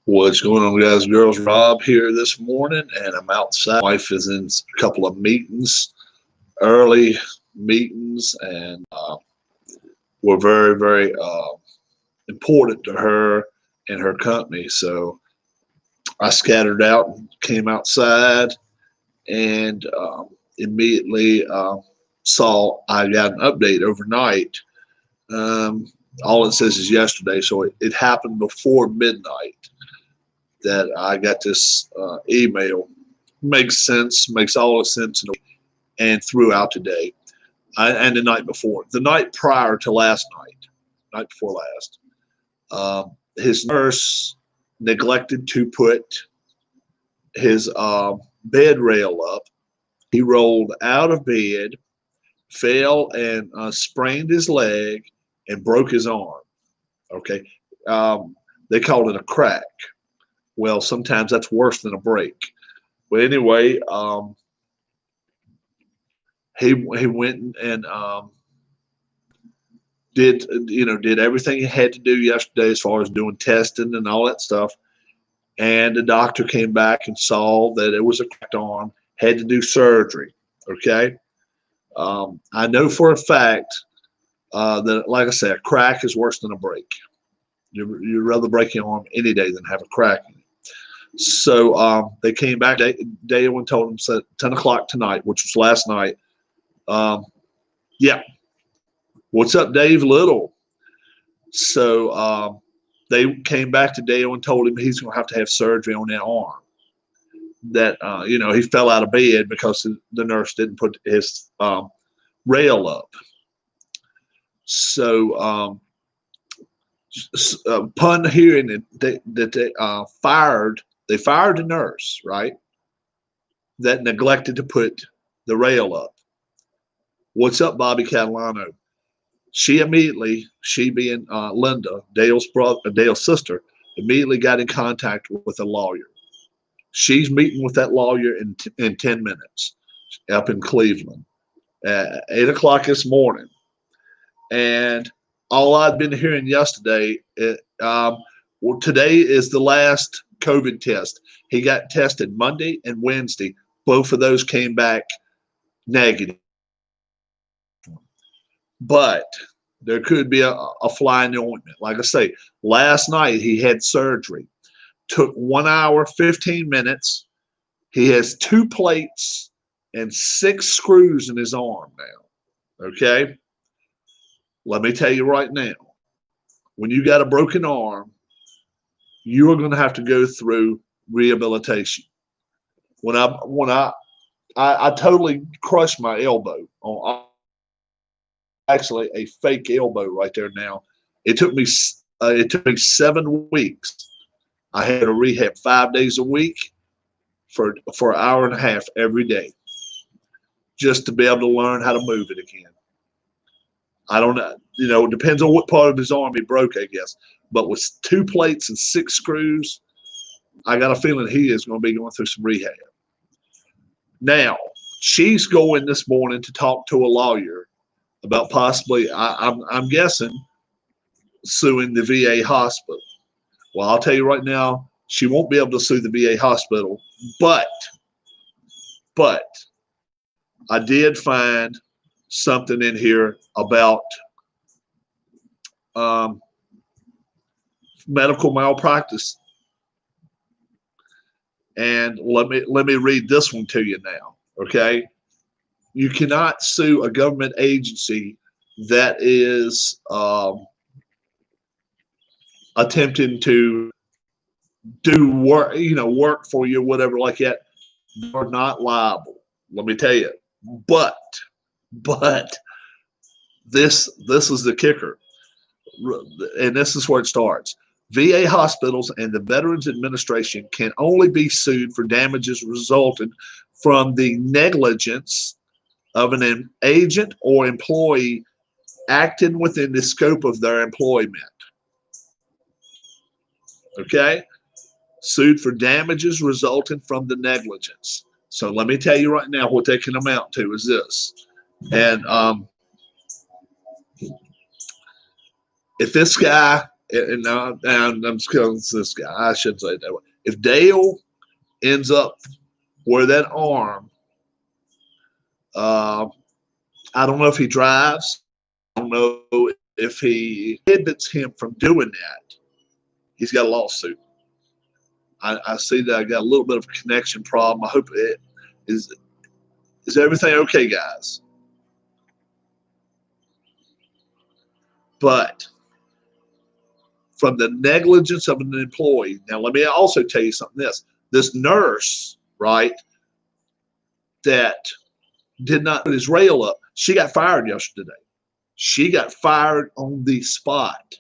What's going on, guys and girls? Rob here this morning, and I'm outside. My wife is in a couple of meetings, early meetings, and we're very, very important to her and her company. So I scattered out and came outside, and immediately saw I got an update overnight. All it says is yesterday, so it happened before midnight that I got this email. Makes sense, makes all the sense, and throughout today and the night before. The night prior to last night before last, his nurse neglected to put his bed rail up. He rolled out of bed, fell and sprained his leg and broke his arm. Okay. They called it a crack. Well, sometimes that's worse than a break. But anyway, he went and did everything he had to do yesterday as far as doing testing and all that stuff. And the doctor came back and saw that it was a cracked arm, had to do surgery. Okay. I know for a fact that, like I said, a crack is worse than a break. You'd rather break your arm any day than have a crack in it. So they came back. Dale and told them said 10 o'clock tonight, which was last night. Yeah. What's up, Dave Little? So they came back to Dale and told him he's going to have surgery on that arm. That he fell out of bed because the nurse didn't put his rail up. So upon hearing that they fired the nurse, right, that neglected to put the rail up. What's up, Bobby Catalano? She being Linda, Dale's sister, immediately got in contact with a lawyer. She's meeting with that lawyer in 10 minutes up in Cleveland at 8 o'clock this morning. And all I'd been hearing yesterday, today is the last COVID test. He got tested Monday and Wednesday. Both of those came back negative. But there could be a fly in the ointment. Like I say, last night he had surgery. Took 1 hour, 15 minutes. He has 2 plates and 6 screws in his arm now. Okay? Let me tell you right now, when you got a broken arm, you are going to have to go through rehabilitation. When I totally crushed my elbow on actually a fake elbow right there now. It took me 7 weeks. I had to rehab 5 days a week for an hour and a half every day just to be able to learn how to move it again. I don't know, it depends on what part of his arm he broke, I guess. But with 2 plates and 6 screws, I got a feeling he is going to be going through some rehab. Now, she's going this morning to talk to a lawyer about possibly, I'm guessing, suing the VA hospital. Well, I'll tell you right now, she won't be able to sue the VA hospital, but I did find something in here about medical malpractice. And let me read this one to you now, okay? You cannot sue a government agency that is attempting to do work for you, whatever like that. You're not liable. Let me tell you. But this is the kicker, and this is where it starts. VA hospitals and the Veterans Administration can only be sued for damages resulting from the negligence of an agent or employee acting within the scope of their employment. Okay? Sued for damages resulting from the negligence. So let me tell you right now what they can amount to is this. And if this guy, and I'm just killing this guy, I shouldn't say it that way. If Dale ends up where that arm, I don't know if he drives. I don't know if he inhibits him from doing that. He's got a lawsuit. I see that I got a little bit of a connection problem. I hope it is. Is everything okay, guys? But from the negligence of an employee. Now, let me also tell you something. This nurse, right, that did not put his rail up, she got fired yesterday. She got fired on the spot.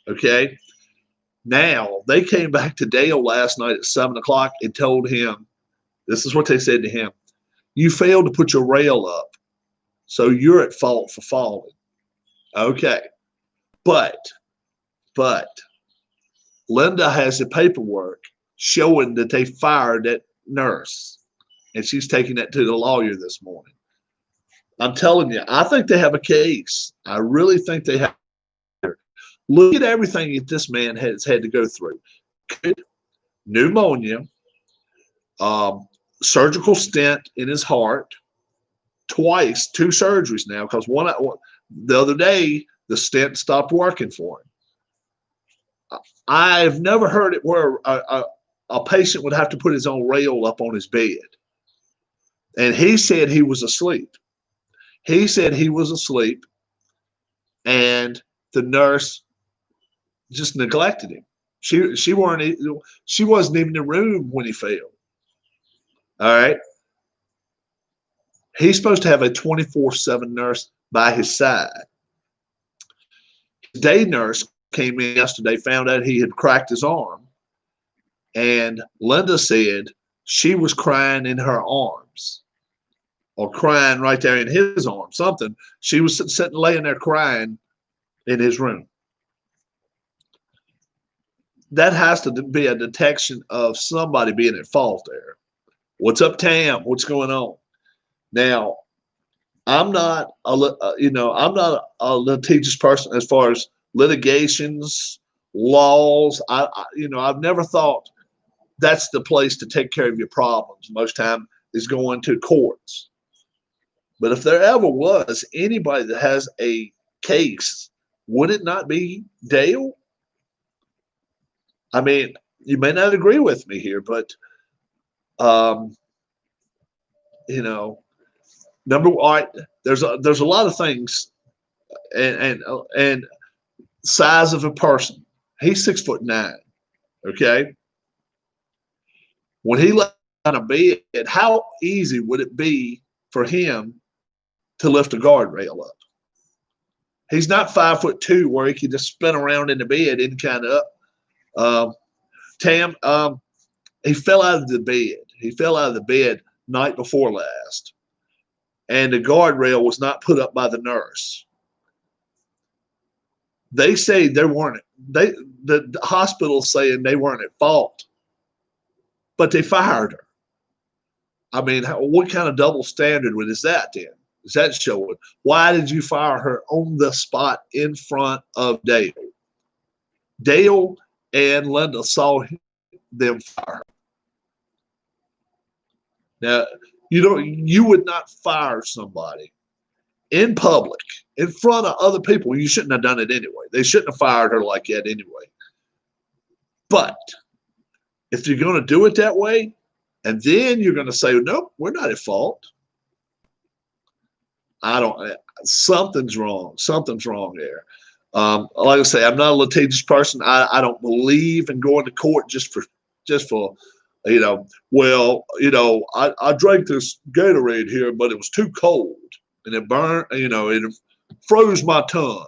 Okay. Now, they came back to Dale last night at 7 o'clock and told him, this is what they said to him: you failed to put your rail up, so you're at fault for falling. Okay. But Linda has the paperwork showing that they fired that nurse, and she's taking that to the lawyer this morning. I'm telling you, I think they have a case. I really think they have. Look at everything that this man has had to go through: pneumonia, surgical stent in his heart, twice, 2 surgeries now, because the other day the stent stopped working for him. I've never heard it where a patient would have to put his own rail up on his bed. And he said he was asleep. He said he was asleep, and the nurse just neglected him. She wasn't even in the room when he fell. All right. He's supposed to have a 24/7 nurse by his side. Day nurse came in yesterday, found out he had cracked his arm, and Linda said she was crying in her arms, or crying right there in his arms, something. She was sitting laying there crying in his room. That has to be a detection of somebody being at fault there. What's up, Tam? What's going on? Now, I'm not I'm not a litigious person as far as litigations, laws. I've never thought that's the place to take care of your problems. Most time is going to courts. But if there ever was anybody that has a case, would it not be Dale? I mean, you may not agree with me here, but number one, there's a lot of things, and size of a person. He's 6'9". Okay. When he lay on a bed, how easy would it be for him to lift a guardrail up? He's not 5'2", where he can just spin around in the bed and kind of up. Tam, he fell out of the bed. He fell out of the bed night before last, and the guardrail was not put up by the nurse. They say the hospital's saying they weren't at fault, but they fired her. I mean, what kind of double standard is that then? Is that showing? Why did you fire her on the spot in front of Dale? Dale and Linda saw them fire her. Now, you would not fire somebody in public, in front of other people. You shouldn't have done it anyway. They shouldn't have fired her like that anyway. But if you're going to do it that way, and then you're going to say, nope, we're not at fault. Something's wrong. Something's wrong there. Like I say, I'm not a litigious person. I don't believe in going to court just for I drank this Gatorade here, but it was too cold and it burned, it froze my tongue.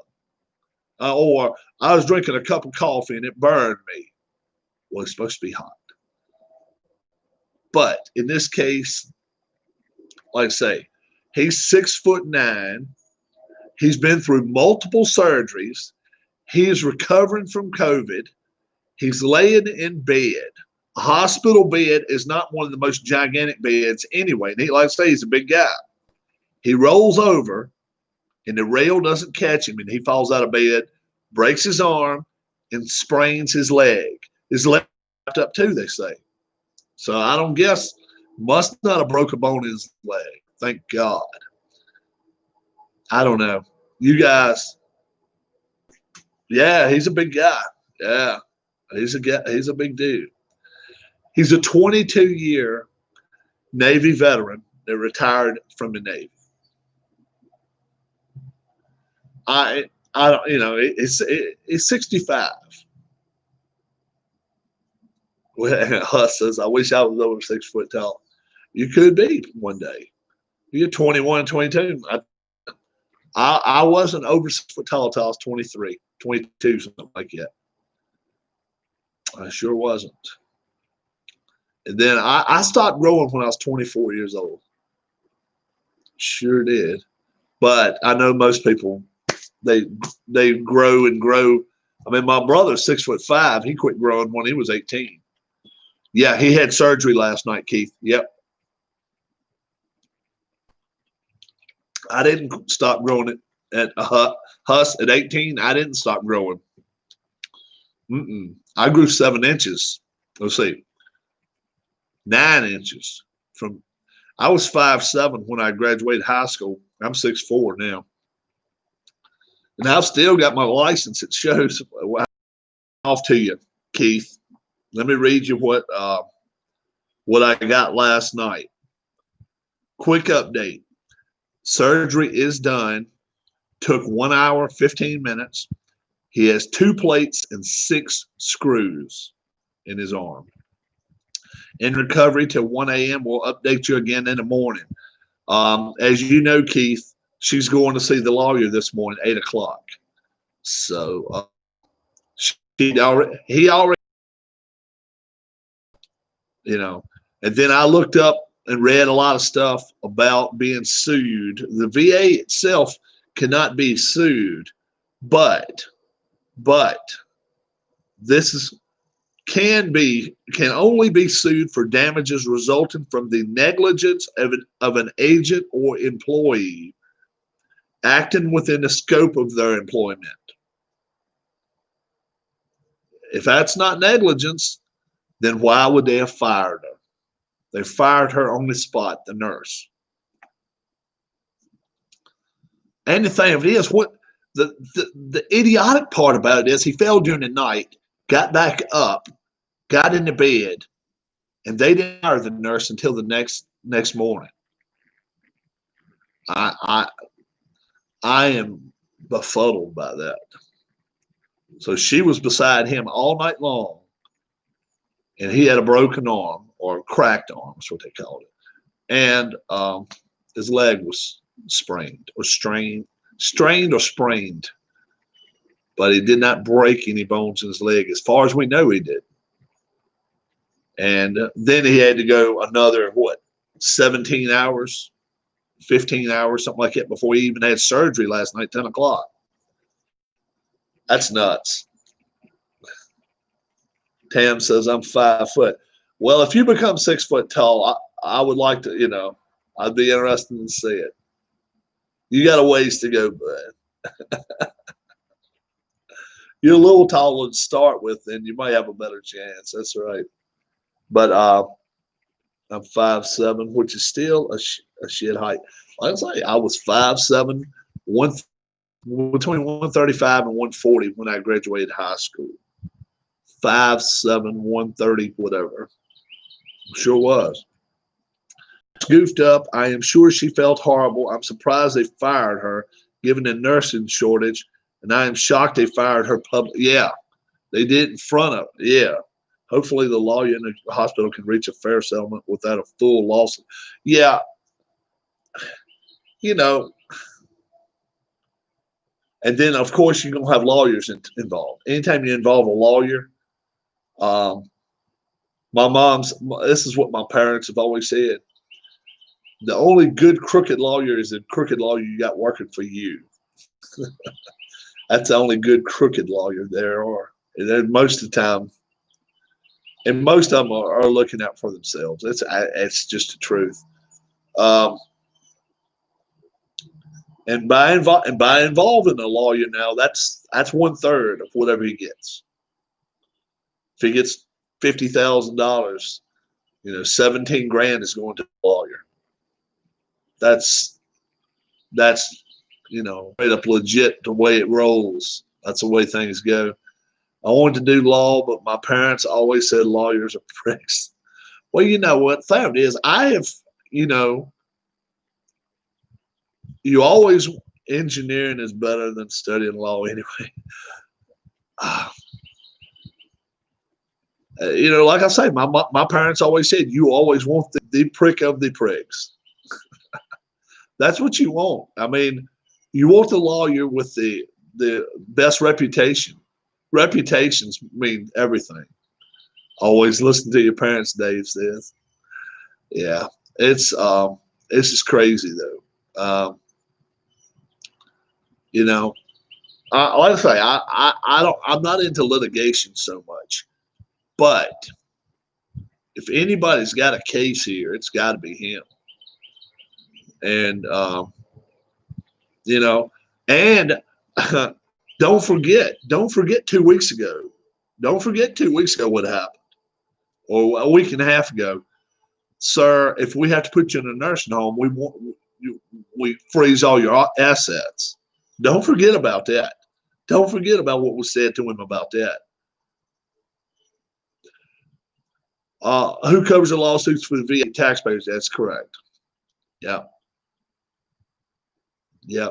Or I was drinking a cup of coffee and it burned me. Well, it's supposed to be hot. But in this case, like I say, he's 6'9". He's been through multiple surgeries. He's recovering from COVID. He's laying in bed. A hospital bed is not one of the most gigantic beds anyway. And like I say, he's a big guy. He rolls over and the rail doesn't catch him and he falls out of bed. breaks his arm, and sprains his leg. His leg wrapped up too, they say. So I don't guess, must not have broke a bone in his leg. Thank God. I don't know. You guys, yeah, he's a big guy. Yeah, he's a big dude. He's a 22-year Navy veteran that retired from the Navy. I don't, it's 65. Huss says, I wish I was over 6 foot tall. You could be one day. You're 21, 22. I wasn't over 6 foot tall until I was 23, 22, something like that. I sure wasn't. And then I stopped growing when I was 24 years old. Sure did. But I know most people, they grow and grow. I mean, my brother's 6'5". He quit growing when he was 18. Yeah, he had surgery last night, Keith. Yep. I didn't stop growing it at Huss at 18. I didn't stop growing. I grew 7 inches. Let's see, 9 inches from. I was 5'7" when I graduated high school. I'm 6'4" now, and I've still got my license. It shows. Off to you, Keith. Let me read you what I got last night. Quick update. Surgery is done. Took 1 hour, 15 minutes. He has 2 plates and 6 screws in his arm. In recovery till 1 a.m. We'll update you again in the morning. As you know, Keith, she's going to see the lawyer this morning, 8 o'clock. So he already, and then I looked up and read a lot of stuff about being sued. The VA itself cannot be sued, but this can only be sued for damages resulting from the negligence of an agent or employee acting within the scope of their employment. If that's not negligence, then why would they have fired her? They fired her on the spot, the nurse. And the thing of it is, what the idiotic part about it is, he fell during the night, got back up, got into bed, and they didn't fire the nurse until the next morning. I am befuddled by that. So she was beside him all night long, and he had a broken arm, or cracked arm, is what they called it. And his leg was sprained or sprained. But he did not break any bones in his leg. As far as we know, he did. And then he had to go another, 17 hours, 15 hours, something like that, before he even had surgery last night, 10 o'clock. That's nuts. Tam says, I'm 5 foot. Well, if you become 6 foot tall, I would like to, I'd be interested in seeing it. You got a ways to go, bud. You're a little taller to start with, then you might have a better chance. That's right. But I'm 5'7", which is still a shit height. Like I say, I was 5'7", between 135 and 140 when I graduated high school. 5'7", 130, whatever. Sure was. Goofed up. I am sure she felt horrible. I'm surprised they fired her, given the nursing shortage, and I am shocked they fired her public. Yeah, they did in front of. Yeah. Hopefully the lawyer in the hospital can reach a fair settlement without a full lawsuit. Yeah. And then, of course, you're going to have lawyers involved. Anytime you involve a lawyer, this is what my parents have always said. The only good crooked lawyer is the crooked lawyer you got working for you. That's the only good crooked lawyer there are. And most of the time, and most of them are looking out for themselves. It's just the truth. And by involving a lawyer now, that's 1/3 of whatever he gets. If he gets $50,000, 17 grand is going to the lawyer. That's straight up legit the way it rolls. That's the way things go. I wanted to do law, but my parents always said lawyers are pricks. Well, you know what? Fact is, I have, you always, engineering is better than studying law anyway. Like I say, my parents always said, you always want the prick of the pricks. That's what you want. I mean, you want the lawyer with the best reputation. Reputations mean everything. Always listen to your parents, Dave says. Yeah, it's just crazy though. Like I say, I'm not into litigation so much, but if anybody's got a case here, it's got to be him. And and don't forget 2 weeks ago. Don't forget 2 weeks ago what happened, or a week and a half ago, sir. If we have to put you in a nursing home, we freeze all your assets. Don't forget about that. Don't forget about what was said to him about that. Who covers the lawsuits for the VA taxpayers? That's correct. Yeah. Yeah.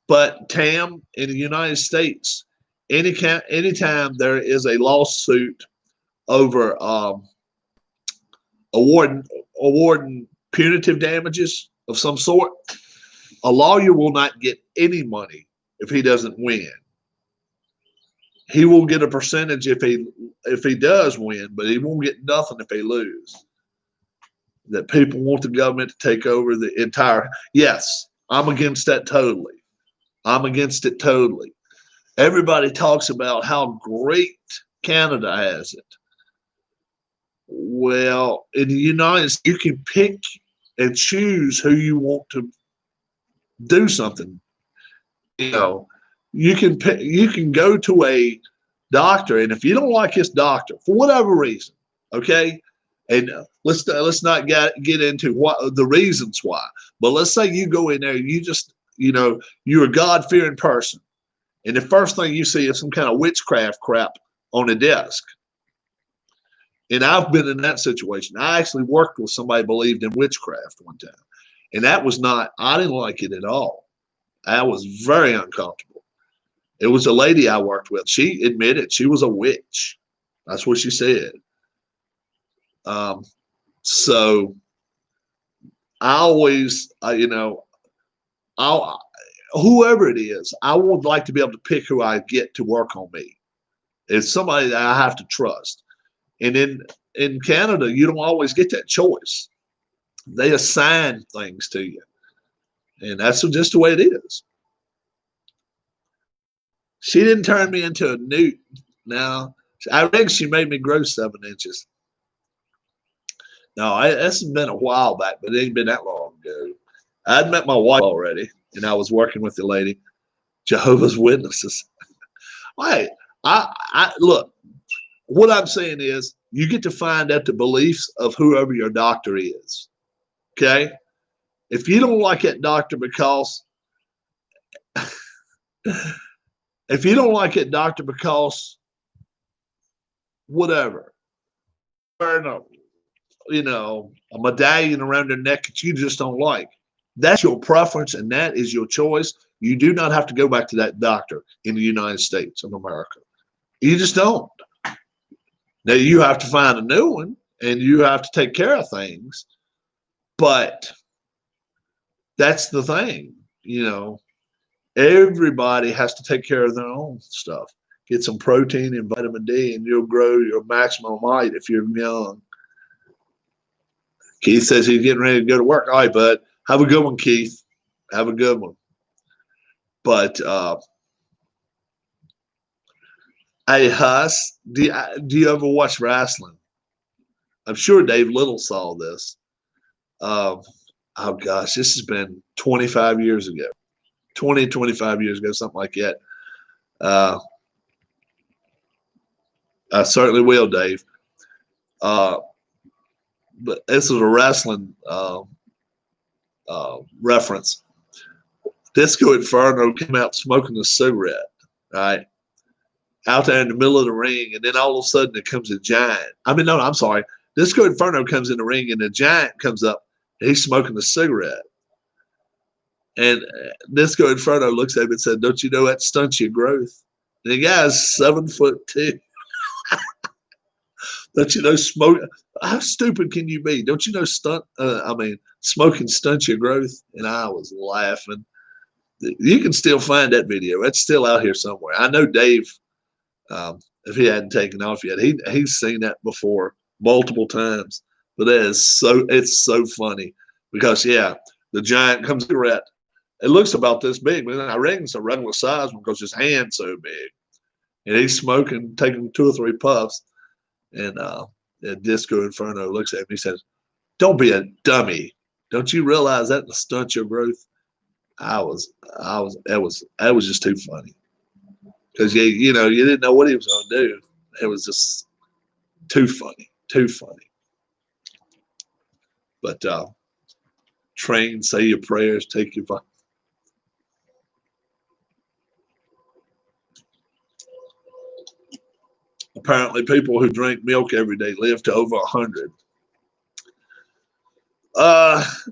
But Tam, in the United States, anytime there is a lawsuit over awarding punitive damages of some sort, a lawyer will not get any money if he doesn't win. He will get a percentage if he does win, but he won't get nothing if they lose. That people want the government to take over the entire. Yes, I'm against that totally. I'm against it totally. Everybody talks about how great Canada has it. Well, in the United States, you can pick and choose who you want to do something. You can go to a doctor, and if you don't like his doctor for whatever reason, okay, and let's not get into what the reasons why, but let's say you go in there, you just you're a God-fearing person, and the first thing you see is some kind of witchcraft crap on the desk. And I've been in that situation. I actually worked with somebody who believed in witchcraft one time, and that was not. I didn't like it at all. I was very uncomfortable. It was a lady I worked with. She admitted she was a witch. That's what she said. So I always, whoever it is, I would like to be able to pick who I get to work on me. It's somebody that I have to trust. And in Canada, you don't always get that choice. They assign things to you. And that's just the way it is. She didn't turn me into a newt. Now, I think she made me grow 7 inches. No, this has been a while back, but it ain't been that long ago. I'd met my wife already, and I was working with the lady, Jehovah's Witnesses. Hey, I look, what I'm saying is you get to find out the beliefs of whoever your doctor is. Okay? If you don't like that doctor because whatever, a medallion around their neck that you just don't like, that's your preference and that is your choice. You do not have to go back to that doctor in the United States of America. You just don't. Now you have to find a new one and you have to take care of things, but that's the thing, everybody has to take care of their own stuff. Get some protein and vitamin D and you'll grow your maximum height if you're young. Keith says he's getting ready to go to work. All right, bud. Have a good one, Keith. Have a good one. But hey, Huss, do you ever watch wrestling? I'm sure Dave Little saw this. oh gosh, this has been 25 years ago, 25 years ago, something like that. Uh, I certainly will, Dave. Uh, but this is a wrestling reference. Disco Inferno came out smoking a cigarette, right? Out there in the middle of the ring, and then all of a sudden it comes a giant. I mean, no, I'm sorry. Disco Inferno comes in the ring, and the giant comes up, and he's smoking a cigarette. And Disco Inferno looks at him and said, "Don't you know that stunts your growth?" And the guy's 7'2". Don't you know smoke? How stupid can you be? Don't you know smoking stunts your growth? And I was laughing. You can still find that video. It's still out here somewhere. I know Dave, if he hadn't taken off yet, he's seen that before multiple times. But it's so funny because yeah, the giant comes cigarette. It looks about this big, but I reckon it's a regular size one because his hand's so big. And he's smoking, taking 2 or 3 puffs. And Disco Inferno looks at me. He says, "Don't be a dummy. Don't you realize that will stunt your growth?" That was just too funny because you didn't know what he was going to do. It was just too funny. But train, say your prayers, take your. Apparently, people who drink milk every day live to over 100.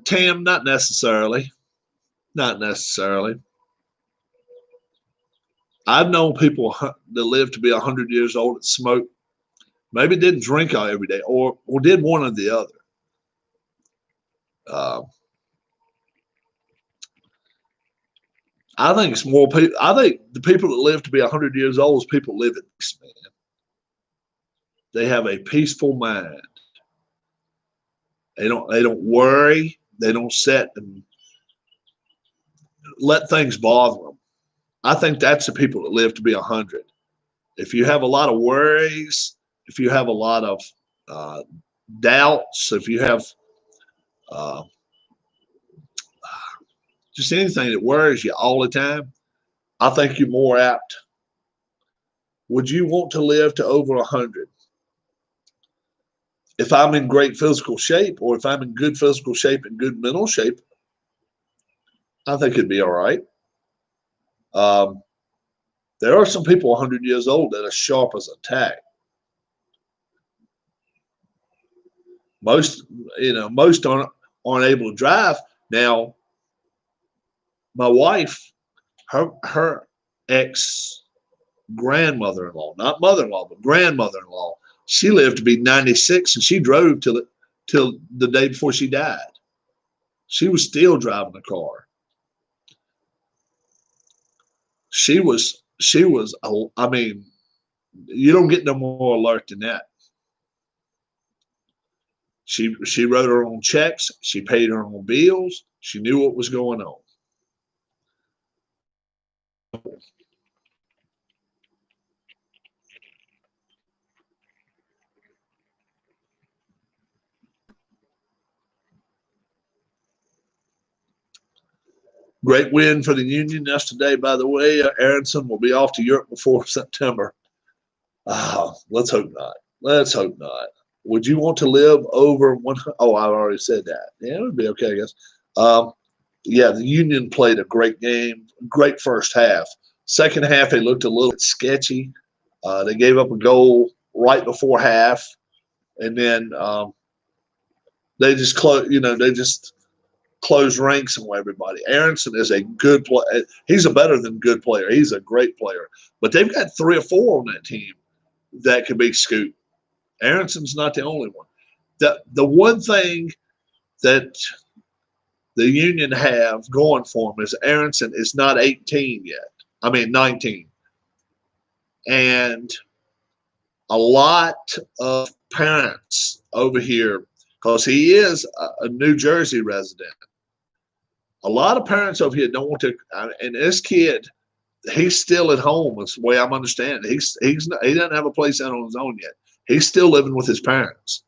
Tam, not necessarily. Not necessarily. I've known people that live to be 100 years old that smoke, maybe didn't drink every day, or did one or the other. I think it's more people. I think the people that live to be 100 years old is people live at peace, man. They have a peaceful mind. They don't worry. They don't sit and let things bother them. I think that's the people that live to be 100. If you have a lot of worries, if you have a lot of doubts, if you have just anything that worries you all the time, I think you're more apt. Would you want to live to over 100? If I'm in great physical shape, or if I'm in good physical shape and good mental shape, I think it'd be all right. There are some people 100 years old that are sharp as a tack. Most aren't able to drive. Now, my wife, her ex grandmother-in-law, not mother-in-law, but grandmother-in-law, she lived to be 96, and she drove till the day before she died. She was still driving a car. She was. I mean, you don't get no more alert than that. She wrote her own checks. She paid her own bills. She knew what was going on. Great win for the Union yesterday, by the way. Aronson will be off to Europe before September. Let's hope not. Let's hope not. Would you want to live over 100? Oh, I already said that. Yeah, it would be okay, I guess. Yeah, the Union played a great game, great first half. Second half, they looked a little bit sketchy. They gave up a goal right before half, and then they just close ranks on everybody. Aronson is a good player. He's a better than good player. He's a great player. But they've got 3 or 4 on that team that could be scooped. Aronson's not the only one. The one thing that the Union have going for him is Aronson is not 18 yet. I mean 19. And a lot of parents over here, because he is a New Jersey resident, a lot of parents over here don't want to, and this kid, he's still at home. Is the way I'm understanding. He doesn't have a place out on his own yet. He's still living with his parents.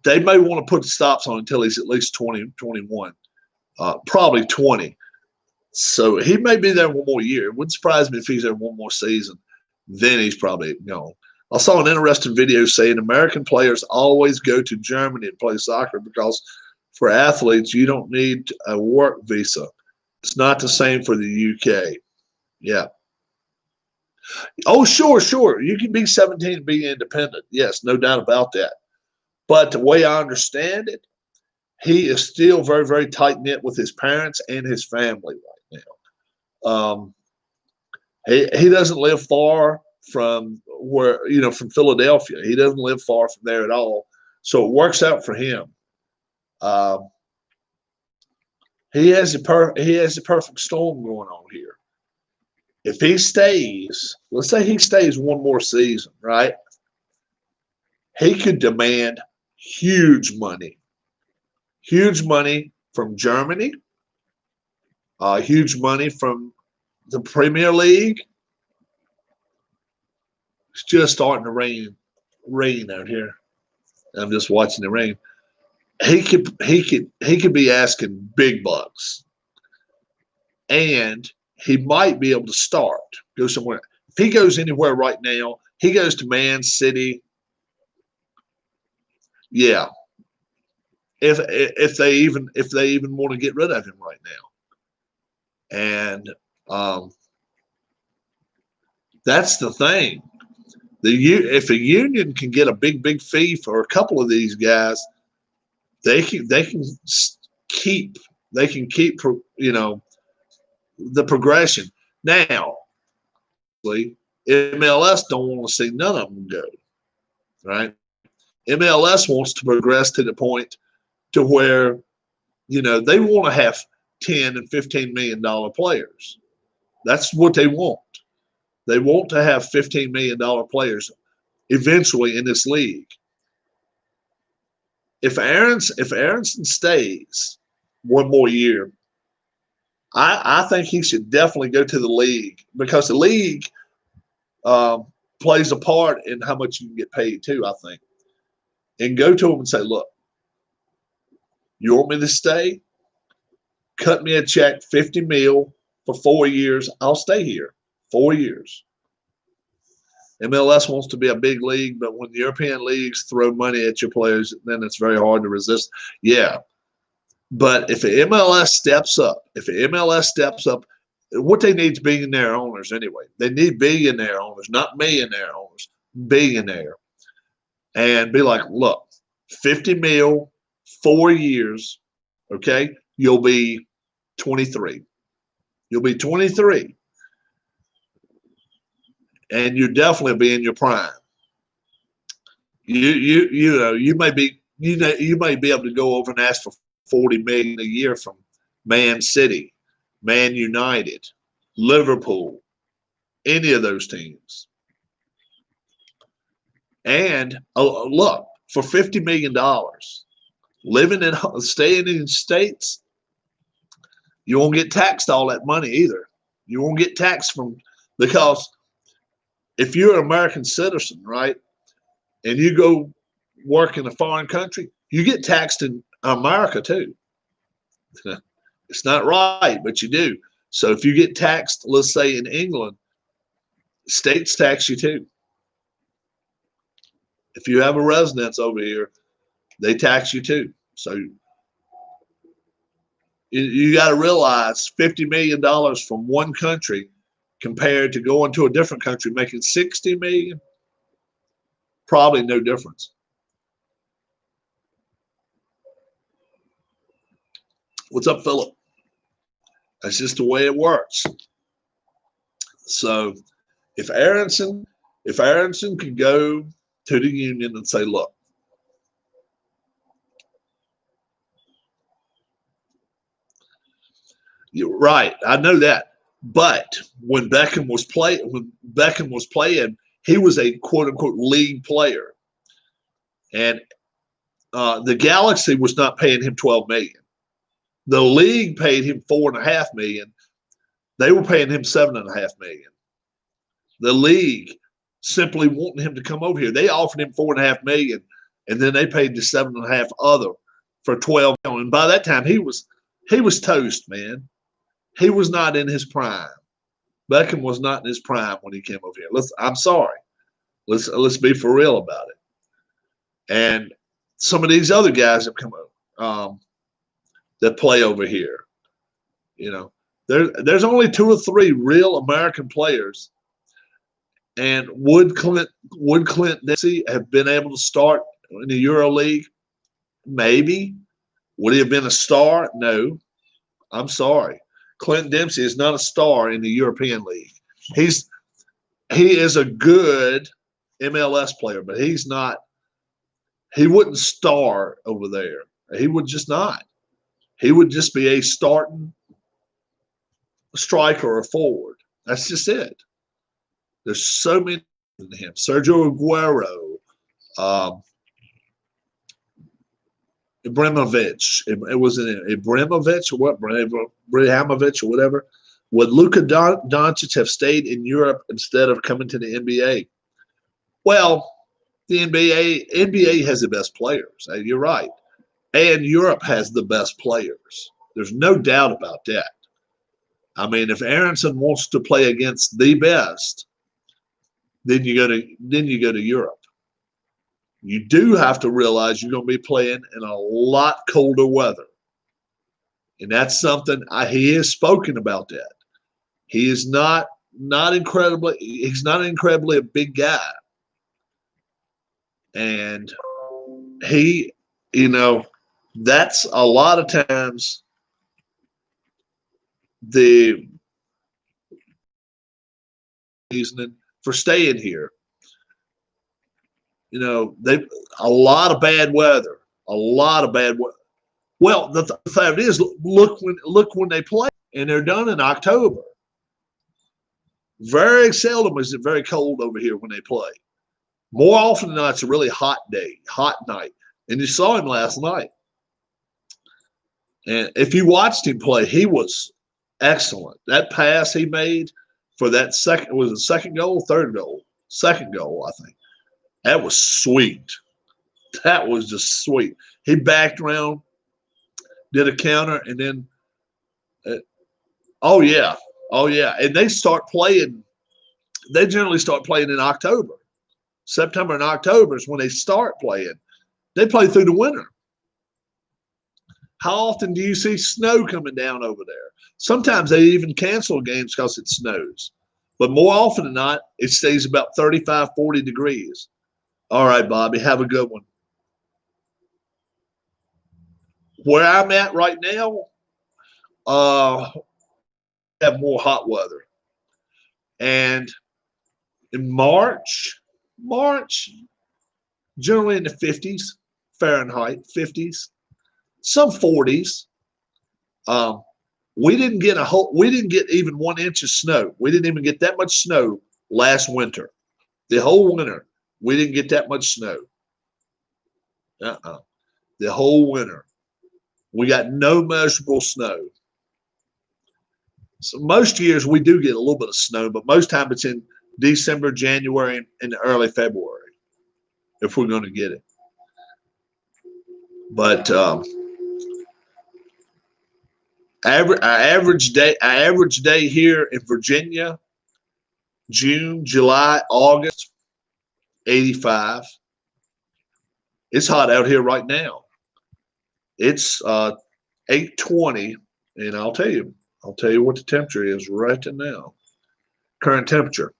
they may want to put the stops on until he's at least 20, 21, probably 20. So he may be there one more year. It wouldn't surprise me if he's there one more season. Then he's probably gone. I saw an interesting video saying American players always go to Germany to play soccer because for athletes, you don't need a work visa. It's not the same for the UK. Yeah. Oh, sure, sure. You can be 17 and be independent. Yes, no doubt about that. But the way I understand it, he is still very, very tight knit with his parents and his family right now. He doesn't live far from where, from Philadelphia. He doesn't live far from there at all. So it works out for him. He has the perfect storm going on here. If he stays, let's say he stays one more season, right? He could demand huge money from Germany, huge money from the Premier League. It's just starting to rain out here. I'm just watching the rain. He could be asking big bucks, and he might be able to go somewhere. If he goes anywhere right now, he goes to Man City. Yeah. If they even want to get rid of him right now. And that's the thing. If a union can get a big fee for a couple of these guys, they can keep the progression. Now, MLS don't want to see none of them go, right? MLS wants to progress to the point to where, they want to have $10 and $15 million players. That's what they want. They want to have $15 million players eventually in this league. If Aronson stays one more year, I think he should definitely go to the league, because the league plays a part in how much you can get paid too, I think. And go to him and say, look, you want me to stay? Cut me a check, 50 mil for 4 years. I'll stay here 4 years. MLS wants to be a big league, but when the European leagues throw money at your players, then it's very hard to resist. Yeah. But if the MLS steps up, what they need is billionaire owners anyway. They need billionaire owners, not millionaire owners, billionaire. And be like, look, 50 mil, 4 years, okay? You'll be 23. You'll be 23. And you definitely be in your prime. You may be able to go over and ask for 40 million a year from Man City, Man United, Liverpool, any of those teams. And look, for $50 million, staying in the States, you won't get taxed all that money either. You won't get taxed because if you're an American citizen, right, and you go work in a foreign country, you get taxed in America too. It's not right, but you do. So if you get taxed, let's say in England, states tax you too. If you have a residence over here, they tax you too. So you got to realize $50 million from one country compared to going to a different country making $60 million, probably no difference. What's up, Philip? That's just the way it works. So if Aronson could go to the union and say, look, you're right, I know that. But when Beckham was playing, he was a quote unquote league player. And the Galaxy was not paying him $12 million. The league paid him $4.5 million. They were paying him $7.5 million. The league simply wanting him to come over here. They offered him $4.5 million and then they paid the 7.5 other for 12. And by that time, he was toast, man. He was not in his prime. Beckham was not in his prime when he came over here. I'm sorry. Let's be for real about it. And some of these other guys have come up that play over here. You know, there's only 2 or 3 real American players. And would Clint Dempsey have been able to start in the Euro League? Maybe. Would he have been a star? No. I'm sorry. Clint Dempsey is not a star in the European League. He is a good MLS player, but he's not. He wouldn't star over there. He would just not. He would just be a starting striker or forward. That's just it. There's so many in him. Sergio Aguero, Ibrahimovic. It was an Ibrahimovic or what? Ibrahimovic or whatever. Would Luka Doncic have stayed in Europe instead of coming to the NBA? Well, the NBA has the best players. You're right. And Europe has the best players. There's no doubt about that. I mean, if Aronson wants to play against the best, then you go to Europe. You do have to realize you're going to be playing in a lot colder weather. And that's something he has spoken about that. He is not incredibly a big guy. And he, that's a lot of times the reasoning for staying here. A lot of bad weather. Well, the fact is, look when they play, and they're done in October. Very seldom is it very cold over here when they play. More often than not, it's a really hot night. And you saw him last night. And if you watched him play, he was excellent. That pass he made for that second goal, third goal? Second goal, I think. That was sweet. That was just sweet. He backed around, did a counter, and then, oh yeah. And they generally start playing in October. September and October is when they start playing. They play through the winter. How often do you see snow coming down over there? Sometimes they even cancel games because it snows. But more often than not, it stays about 35, 40 degrees. All right, Bobby, have a good one. Where I'm at right now, have more hot weather. And in March, generally in the 50s, Fahrenheit, 50s, some 40s. We didn't get even 1 inch of snow. We didn't even get that much snow last winter. The whole winter, we didn't get that much snow. The whole winter. We got no measurable snow. So most years we do get a little bit of snow, but most time it's in December, January, and early February if we're going to get it. But average day here in Virginia, June, July, August, 85. It's hot out here right now. It's 8:20, and I'll tell you what the temperature is right now. Current temperature.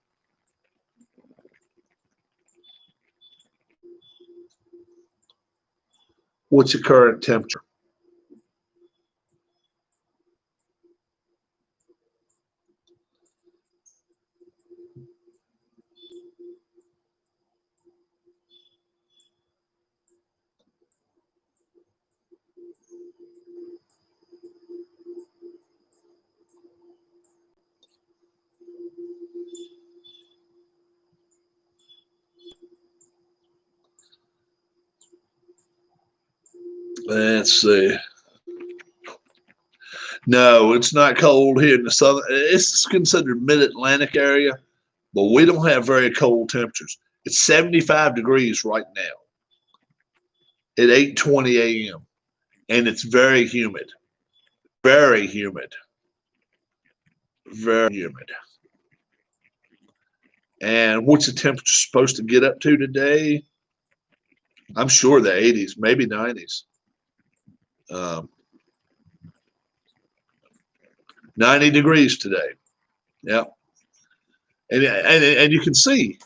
What's the current temperature? Let's see. No, it's not cold here in the southern. It's considered mid-Atlantic area, but we don't have very cold temperatures. It's 75 degrees right now. at 8:20 a.m. and it's very humid, very humid, very humid. And what's the temperature supposed to get up to today? I'm sure the 80s, maybe 90s. 90 degrees today. Yep. And you can see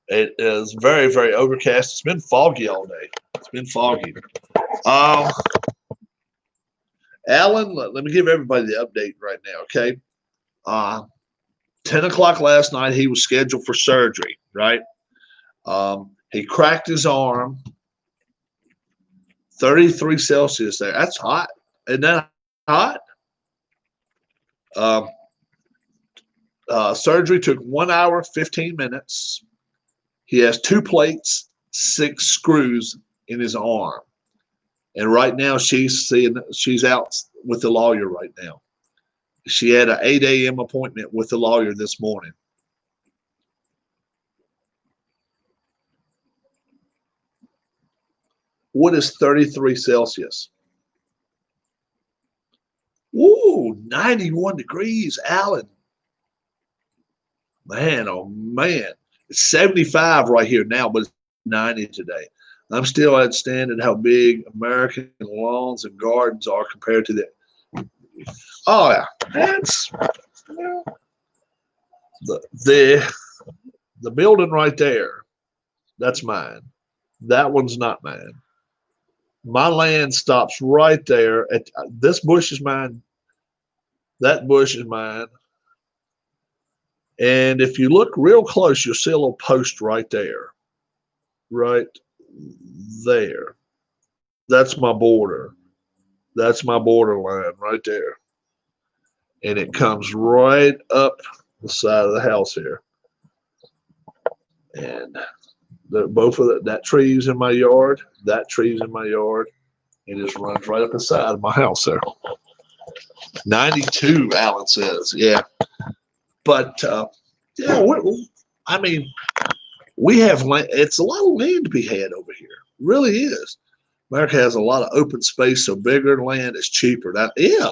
it is very, very overcast. It's been foggy all day. It's been foggy. Alan, let me give everybody the update right now, okay? 10 o'clock last night, he was scheduled for surgery, right? He cracked his arm, 33 Celsius there. That's hot. Isn't that hot? Surgery took 1 hour, 15 minutes. He has 2 plates, 6 screws in his arm. And right now she's out with the lawyer right now. She had an 8 a.m. appointment with the lawyer this morning. What is 33 Celsius? Ooh, 91 degrees, Alan. Man, oh man. It's 75 right here now, but it's 90 today. I'm still outstanding how big American lawns and gardens are compared to the. Oh yeah, that's the building right there. That's mine. That one's not mine. My land stops right there. At this bush is mine. That bush is mine. And if you look real close, you'll see a little post right there. Right there. That's my border. That's my borderline right there. And it comes right up the side of the house here. And both of that tree's in my yard. That tree's in my yard. It just runs right up the side of my house there. 92, Alan says. Yeah. But, yeah, I mean, we have land. It's a lot of land to be had over here. It really is. America has a lot of open space, so bigger land is cheaper. Yeah.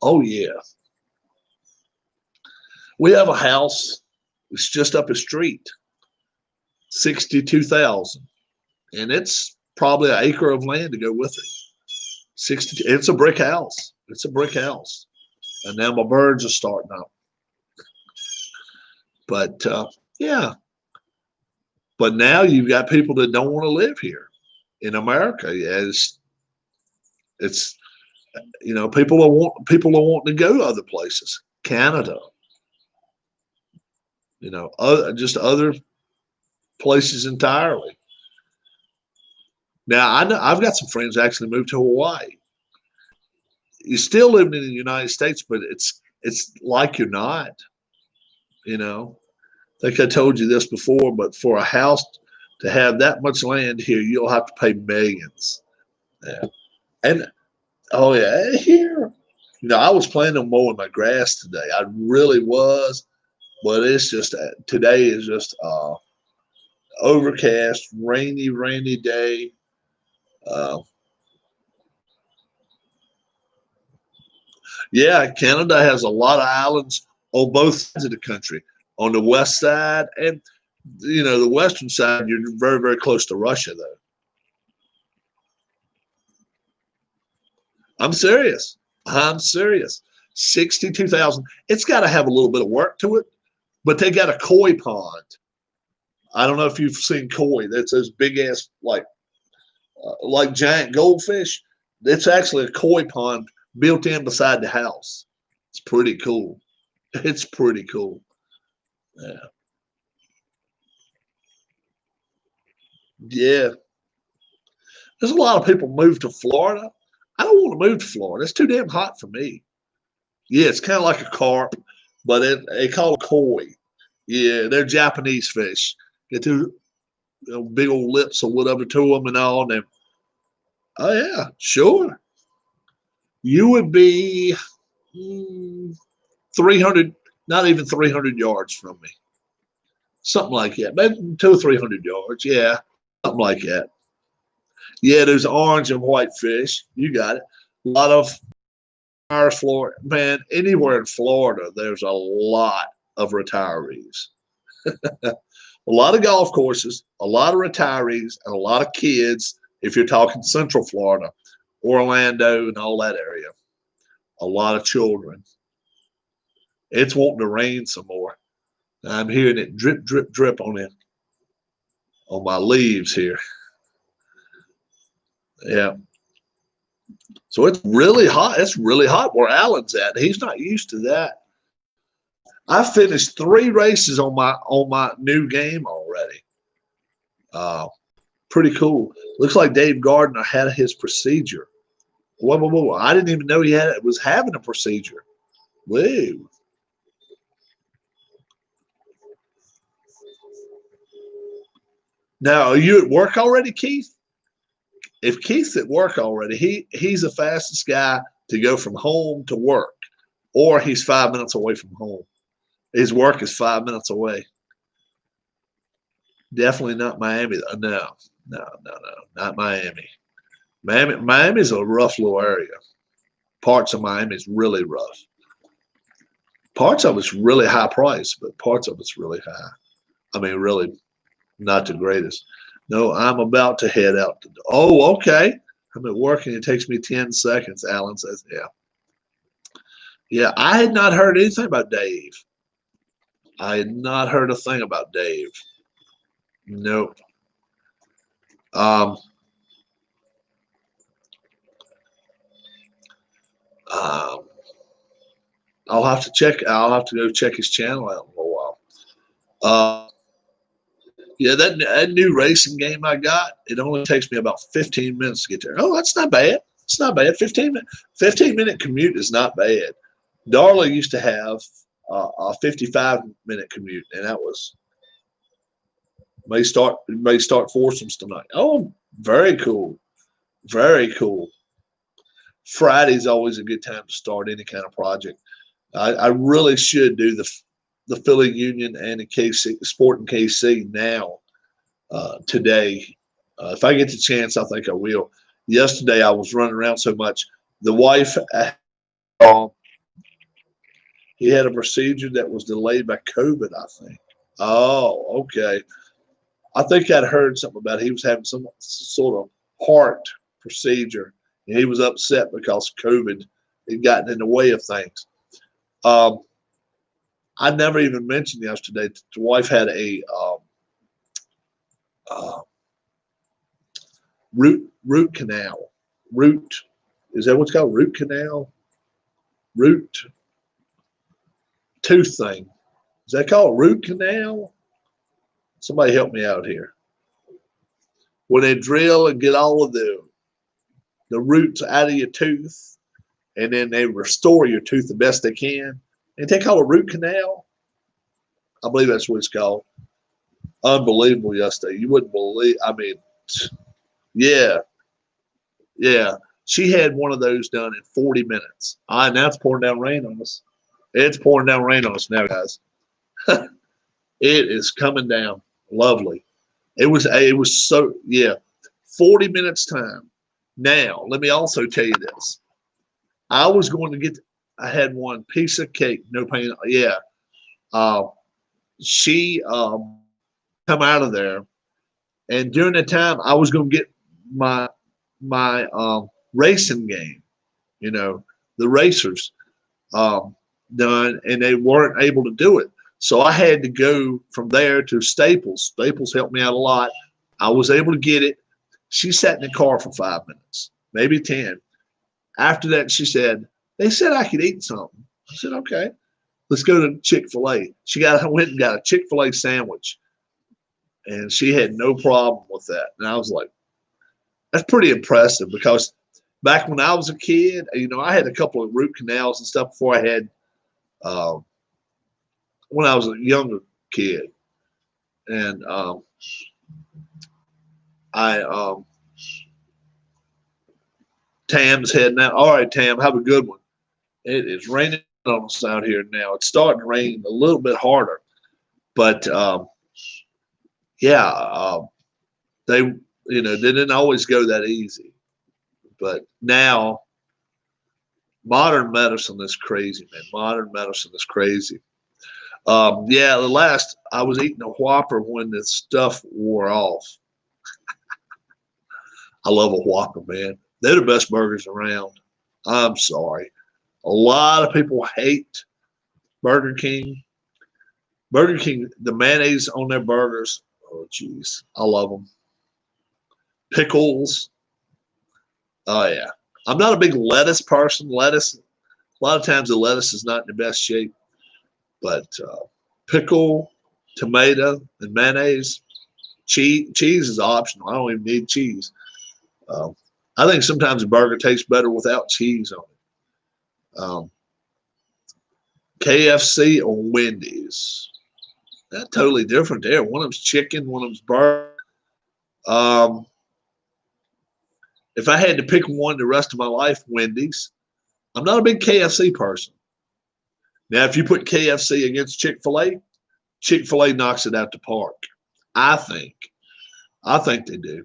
Oh, yeah. We have a house. It's just up the street. 62,000. And it's probably an acre of land to go with it. It's a brick house. It's a brick house. And now my birds are starting up. But, yeah. But now you've got people that don't want to live here in America. It's you know, people are wanting to go to other places, Canada, you know, just other places entirely. Now I've got some friends actually moved to Hawaii. You're still living in the United States, but it's like you're not. You know, I think I told you this before, but for a house to have that much land here, you'll have to pay millions. Yeah. And oh yeah, here. You know, I was planning on mowing my grass today. I really was, but it's just today is just overcast, rainy day. Yeah, Canada has a lot of islands on both sides of the country. On the west side and, you know, the western side, you're very, very close to Russia, though. I'm serious. I'm serious. 62,000. It's got to have a little bit of work to it, but they got a koi pond. I don't know if you've seen koi. That's those big ass, like giant goldfish. It's actually a koi pond built in beside the house. It's pretty cool. It's pretty cool. Yeah. Yeah. There's a lot of people move to Florida. I don't want to move to Florida. It's too damn hot for me. Yeah, it's kind of like a carp, but they call it koi. Yeah, they're Japanese fish. Get two big old lips or whatever to them and all. And oh yeah, sure. You would be 300, not even 300 yards from me. Something like that. Maybe 200 or 300 yards. Yeah. something like that. Yeah, there's orange and white fish. You got it. A lot of our Florida, man, anywhere in Florida, there's a lot of retirees. A lot of golf courses, a lot of retirees, and a lot of kids. If you're talking Central Florida, Orlando, and all that area, a lot of children. It's wanting to rain some more. I'm hearing it drip, drip, drip on my leaves here. Yeah. So it's really hot. It's really hot where Alan's at. He's not used to that. I finished 3 races on my new game already. Uh, Pretty cool. Looks like Dave Gardner had his procedure. Whoa, whoa, whoa. I didn't even know he was having a procedure. Whoa. Now, are you at work already, Keith? If Keith's at work already, he's the fastest guy to go from home to work, or he's 5 minutes away from home. His work is 5 minutes away. Definitely not Miami. No, not Miami. Miami's a rough little area. Parts of Miami is really rough. Parts of it's really high price, but parts of it's really high. I mean, really not the greatest. No, I'm about to head out. Oh, okay. I'm at work and it takes me 10 seconds, Alan says. Yeah. Yeah, I had not heard anything about Dave. I had not heard a thing about Dave. Nope. Um, um, I'll have to check. I'll have to go check his channel out in a little while. Yeah, that new racing game I got, it only takes me about 15 minutes to get there. Oh, that's not bad. It's not bad. 15-minute commute is not bad. Darla used to have a 55-minute commute, and that was may start foursomes tonight. Oh, very cool. Very cool. Friday's always a good time to start any kind of project. I really should do the Philly Union and the KC Sport in KC now today. If I get the chance, I think I will. Yesterday I was running around so much. The wife, he had a procedure that was delayed by COVID, I think. Oh, okay. I think I'd heard something about he was having some sort of heart procedure, and he was upset because COVID had gotten in the way of things. I never even mentioned yesterday that the wife had a root canal. Root, is that what's called? Root canal? Root tooth thing. Is that called root canal? Somebody help me out here. When they drill and get all of the roots out of your tooth, and then they restore your tooth the best they can. And they call it a root canal. I believe that's what it's called. Unbelievable yesterday. You wouldn't believe. I mean, yeah. She had one of those done in 40 minutes. Now it's pouring down rain on us. It's pouring down rain on us now, guys. It is coming down. Lovely. It was so, yeah. 40 minutes time. Now, let me also tell you this. I was going to I had one piece of cake, no pain. Yeah. She come out of there, and during the time I was going to get my racing game, the racers done, and they weren't able to do it. So I had to go from there to Staples. Staples helped me out a lot. I was able to get it. She sat in the car for 5 minutes, maybe 10. After that, she said, they said I could eat something. I said, okay, let's go to Chick-fil-A. Went and got a Chick-fil-A sandwich, and she had no problem with that. And I was like, that's pretty impressive, because back when I was a kid, I had a couple of root canals and stuff before I had, when I was a younger kid. And Tam's heading out. All right, Tam, have a good one. It is raining on us out here now. It's starting to rain a little bit harder. But, yeah, They, they didn't always go that easy. But now, modern medicine is crazy, man. Modern medicine is crazy. Yeah, the last I was eating a Whopper when the stuff wore off. I love a Whopper, man. They're the best burgers around. I'm sorry. A lot of people hate Burger King. Burger King, the mayonnaise on their burgers. Oh, jeez, I love them. Pickles. Oh yeah. I'm not a big lettuce person. Lettuce. A lot of times the lettuce is not in the best shape, but pickle, tomato, and mayonnaise. Cheese is optional. I don't even need cheese. Um, I think sometimes a burger tastes better without cheese on it. KFC or Wendy's. That's totally different there. One of them's chicken, one of them's burger. Um, if I had to pick one the rest of my life, Wendy's. I'm not a big KFC person. Now, if you put KFC against Chick-fil-A, Chick-fil-A knocks it out the park. I think. I think they do.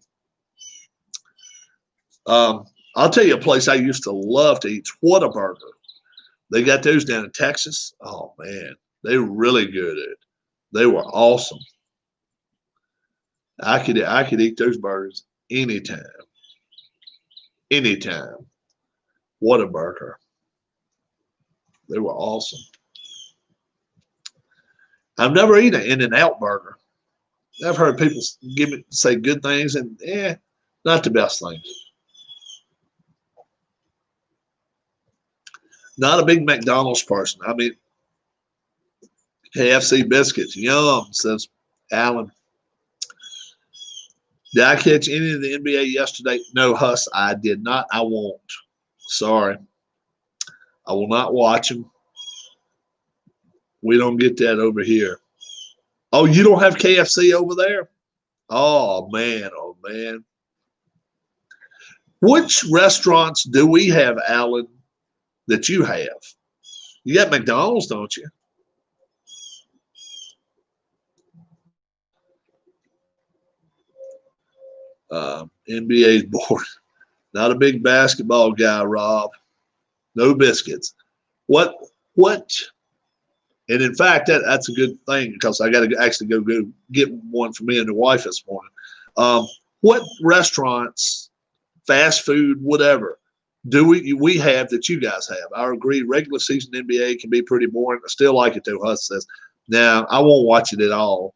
I'll tell you a place I used to love to eat. Whataburger. They got those down in Texas. Oh man, they were really good at it. They were awesome. I could eat those burgers anytime. Anytime. Whataburger. They were awesome. I've never eaten an In-N-Out burger. I've heard people say good things, and not the best things. Not a big McDonald's person. I mean, KFC biscuits, yum, says Alan. Did I catch any of the NBA yesterday? No, Huss, I did not. I won't. Sorry. I will not watch them. We don't get that over here. Oh, you don't have KFC over there? Oh, man. Oh, man. Which restaurants do we have, Alan, that you have? You got McDonald's, don't you? NBA's bored. Not a big basketball guy, Rob. No biscuits. What? And in fact, that's a good thing because I got to actually go get one for me and the wife this morning. What restaurants, fast food, whatever, do we have that you guys have? I agree. Regular season NBA can be pretty boring. I still like it though. Huss says. Now I won't watch it at all.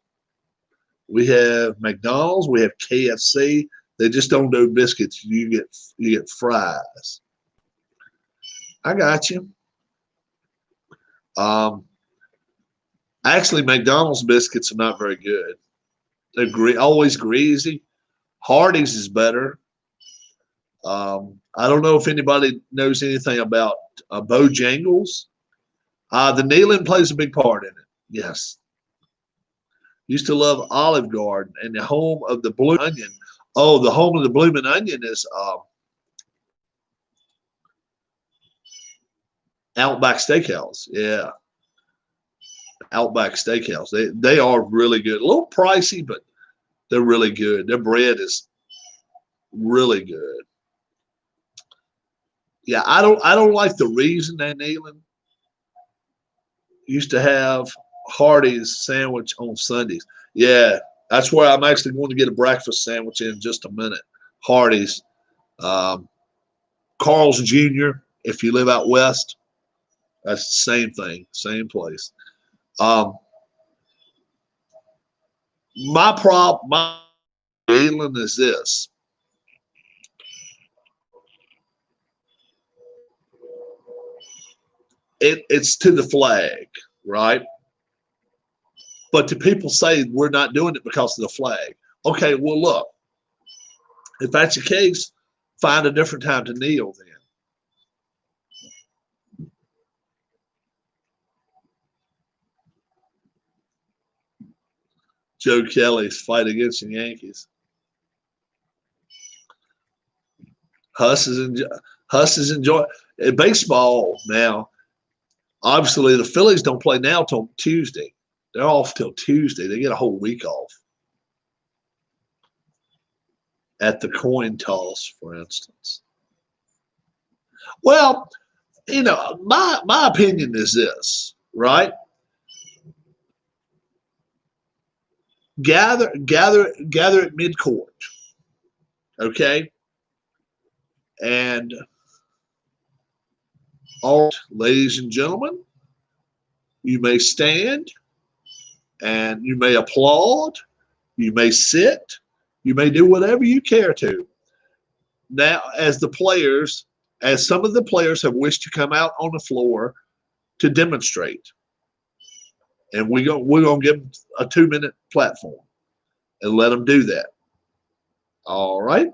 We have McDonald's. We have KFC. They just don't do biscuits. You get fries. I got you. Actually, McDonald's biscuits are not very good. They're always greasy. Hardee's is better. I don't know if anybody knows anything about Bojangles. The kneeling plays a big part in it. Yes. Used to love Olive Garden and the home of the Blue Onion. Oh, the home of the Bloomin' Onion is Outback Steakhouse. Yeah. Outback Steakhouse. They are really good. A little pricey, but they're really good. Their bread is really good. Yeah, I don't like the reason they kneeling. Used to have Hardee's sandwich on Sundays. Yeah, that's where I'm actually going to get a breakfast sandwich in just a minute. Hardee's. Carl's Jr., if you live out west, that's the same thing, same place. My feeling is this. It's to the flag, right? But the people say we're not doing it because of the flag. Okay, well, look, if that's the case, find a different time to kneel then. Joe Kelly's fight against the Yankees. Huss is enjoying baseball now. Obviously, the Phillies don't play now till Tuesday. They're off till Tuesday. They get a whole week off. at the coin toss, for instance. Well, my opinion is this, right? Gather at midcourt, okay? And all right, ladies and gentlemen, you may stand and you may applaud, you may sit, you may do whatever you care to. Now, as some of the players have wished to come out on the floor to demonstrate, and we're gonna give them a 2-minute platform and let them do that. All right.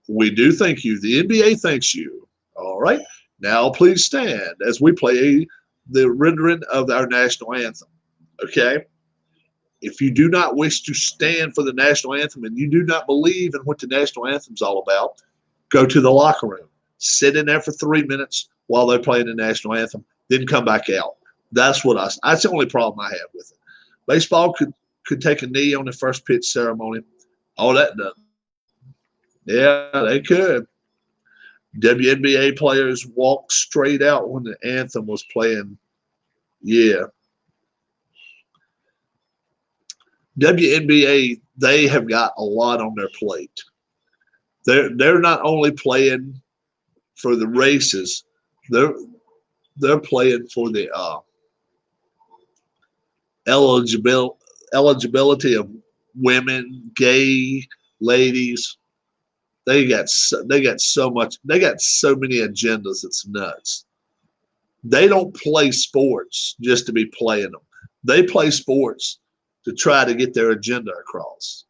We do thank you. The NBA thanks you. All right. Now please stand as we play the rendering of our national anthem. Okay. If you do not wish to stand for the national anthem and you do not believe in what the national anthem is all about, go to the locker room, sit in there for 3 minutes while they're playing the national anthem, then come back out. That's the only problem I have with it. Baseball could take a knee on the first pitch ceremony. All that done. Yeah, they could. WNBA players walked straight out when the anthem was playing. Yeah. WNBA, they have got a lot on their plate. They're not only playing for the races, they're playing for the eligibility of women, gay ladies. They got so many agendas. It's nuts. They don't play sports just to be playing them. They play sports to try to get their agenda across.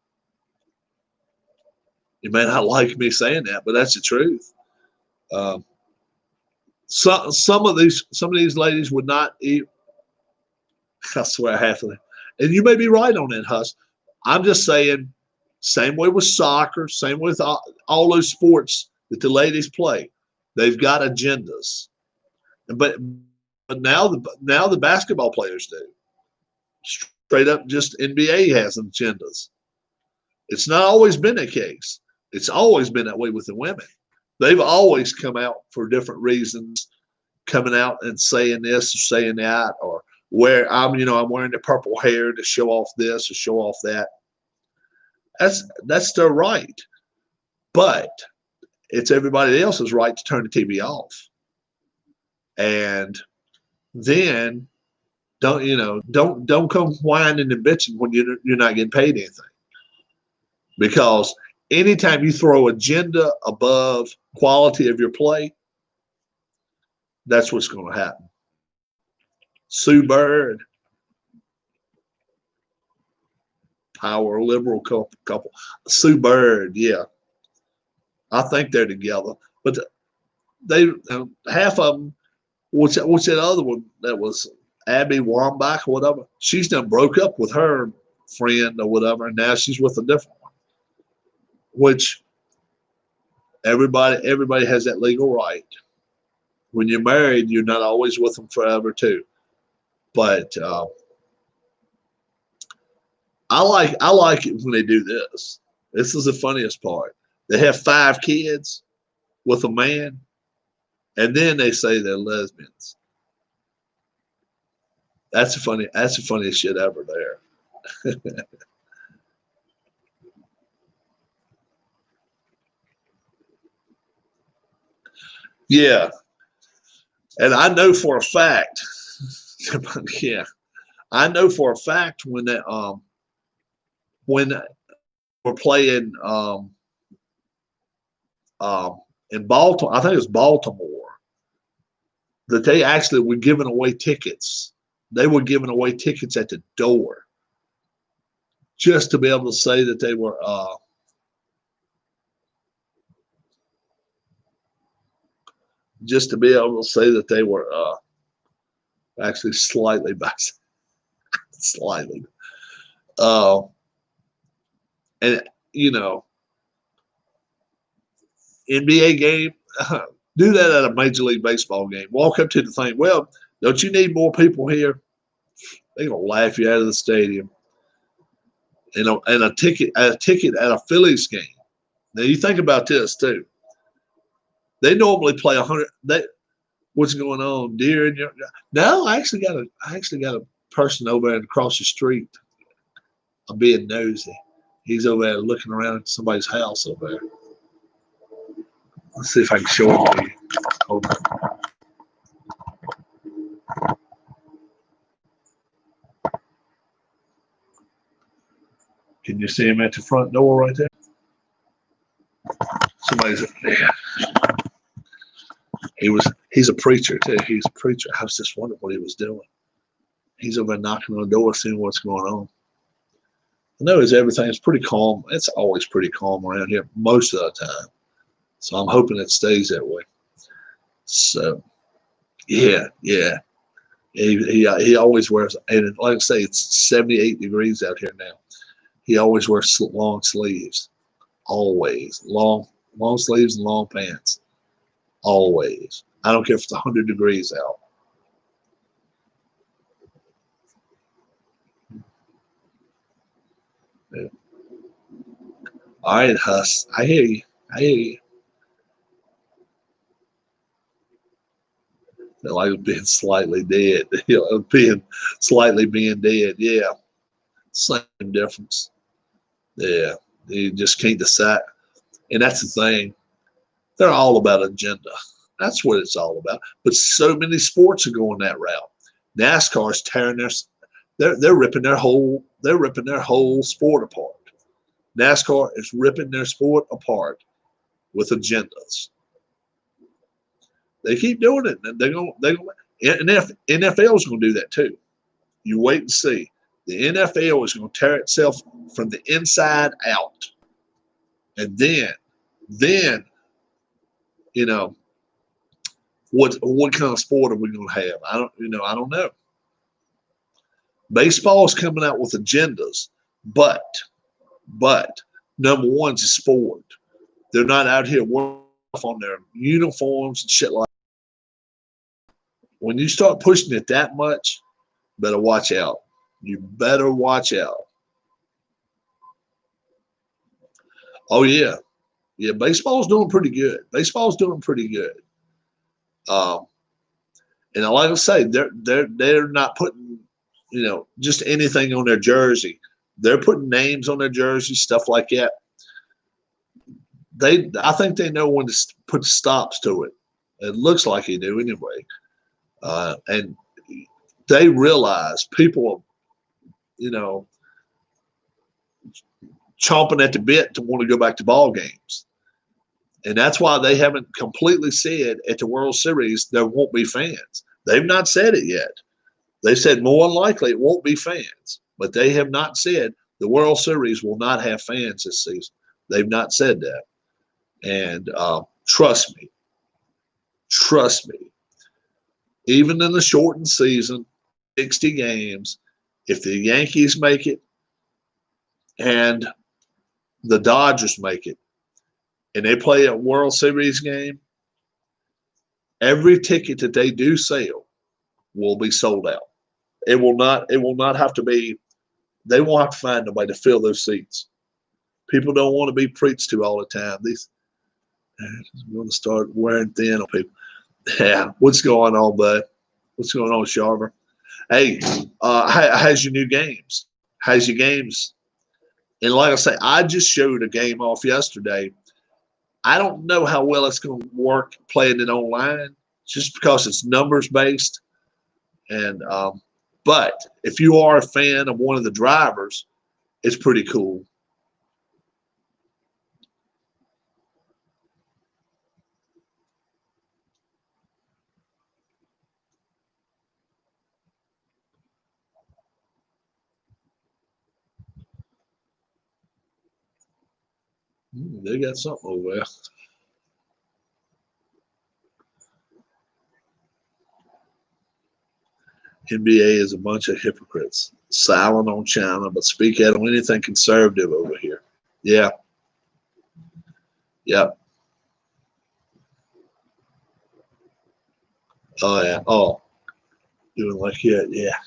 You may not like me saying that, but that's the truth. Some of these ladies would not eat. I swear, half of them. And you may be right on that, Huss. I'm just saying. Same way with soccer, same with all those sports that the ladies play. They've got agendas. But now the basketball players do. Straight up, just NBA has agendas. It's not always been the case. It's always been that way with the women. They've always come out for different reasons, coming out and saying this or saying that, or I'm wearing the purple hair to show off this or show off that. That's their right, but it's everybody else's right to turn the TV off. And then don't come whining and bitching when you're not getting paid anything. Because anytime you throw agenda above quality of your play, that's what's going to happen. Sue Bird. Power liberal couple. Sue Bird, yeah. I think they're together. But they half of them, what's that other one that was Abby Wambach or whatever? She's done broke up with her friend or whatever, and now she's with a different one. Which everybody has that legal right. When you're married, you're not always with them forever too. But I like it when they do this. This is the funniest part. They have 5 kids with a man, and then they say they're lesbians. That's the funniest shit ever there. Yeah. And I know for a fact, yeah, I know for a fact when we're playing in Baltimore, I think it was Baltimore, that they actually were giving away tickets. They were giving away tickets at the door just to be able to say that they were actually slightly bisexual. Slightly. And NBA game, do that at a Major League Baseball game. Walk up to the thing. Well, don't you need more people here? They're gonna laugh you out of the stadium. And a ticket at a Phillies game. Now you think about this too. They normally play 100. What's going on, dear? And no, I actually got a person over there across the street. I'm being nosy. He's over there looking around at somebody's house over there. Let's see if I can show it to you. Hold on. Can you see him at the front door right there? Somebody's there. He's a preacher too. He's a preacher. I was just wondering what he was doing. He's over there knocking on the door, seeing what's going on. I know everything's pretty calm. It's always pretty calm around here most of the time. So I'm hoping it stays that way. So yeah. He always wears, and like I say, it's 78 degrees out here now. He always wears long sleeves. Always. Long sleeves and long pants. Always. I don't care if it's 100 degrees out. Yeah. All right, Huss. I hear you. Like being slightly dead. Being dead. Yeah. Same difference. Yeah. You just can't decide. And that's the thing. They're all about agenda. That's what it's all about. But so many sports are going that route. NASCAR's tearing they're ripping their whole sport apart. NASCAR is ripping their sport apart with agendas. They keep doing it, and NFL is going to do that too. You wait and see. The NFL is going to tear itself from the inside out, and then what kind of sport are we going to have? I don't know. Baseball is coming out with agendas, but number one's a sport. They're not out here working on their uniforms and shit like that. When you start pushing it that much, better watch out. You better watch out. Oh yeah. Yeah, baseball's doing pretty good. And like I say, they're not putting, just anything on their jersey. They're putting names on their jersey, stuff like that. I think they know when to put stops to it. It looks like they do anyway. And they realize people are, chomping at the bit to want to go back to ball games. And that's why they haven't completely said at the World Series there won't be fans. They've not said it yet. They said more than likely it won't be fans, but they have not said the World Series will not have fans this season. They've not said that. And trust me, even in the shortened season, 60 games, if the Yankees make it and the Dodgers make it, and they play a World Series game, every ticket that they do sell will be sold out. It will not have to be, they won't have to find nobody to fill those seats. People don't want to be preached to all the time. They're going to start wearing thin on people. Yeah, what's going on, bud? What's going on, Sharver? Hey, how's your new games? How's your games? And like I say, I just showed a game off yesterday. I don't know how well it's going to work playing it online, just because it's numbers based. And but if you are a fan of one of the drivers, it's pretty cool. They got something over there. NBA is a bunch of hypocrites, silent on China, but speak out on anything conservative over here. Yeah. Yep. Oh, yeah. Oh, doing like that. Yeah.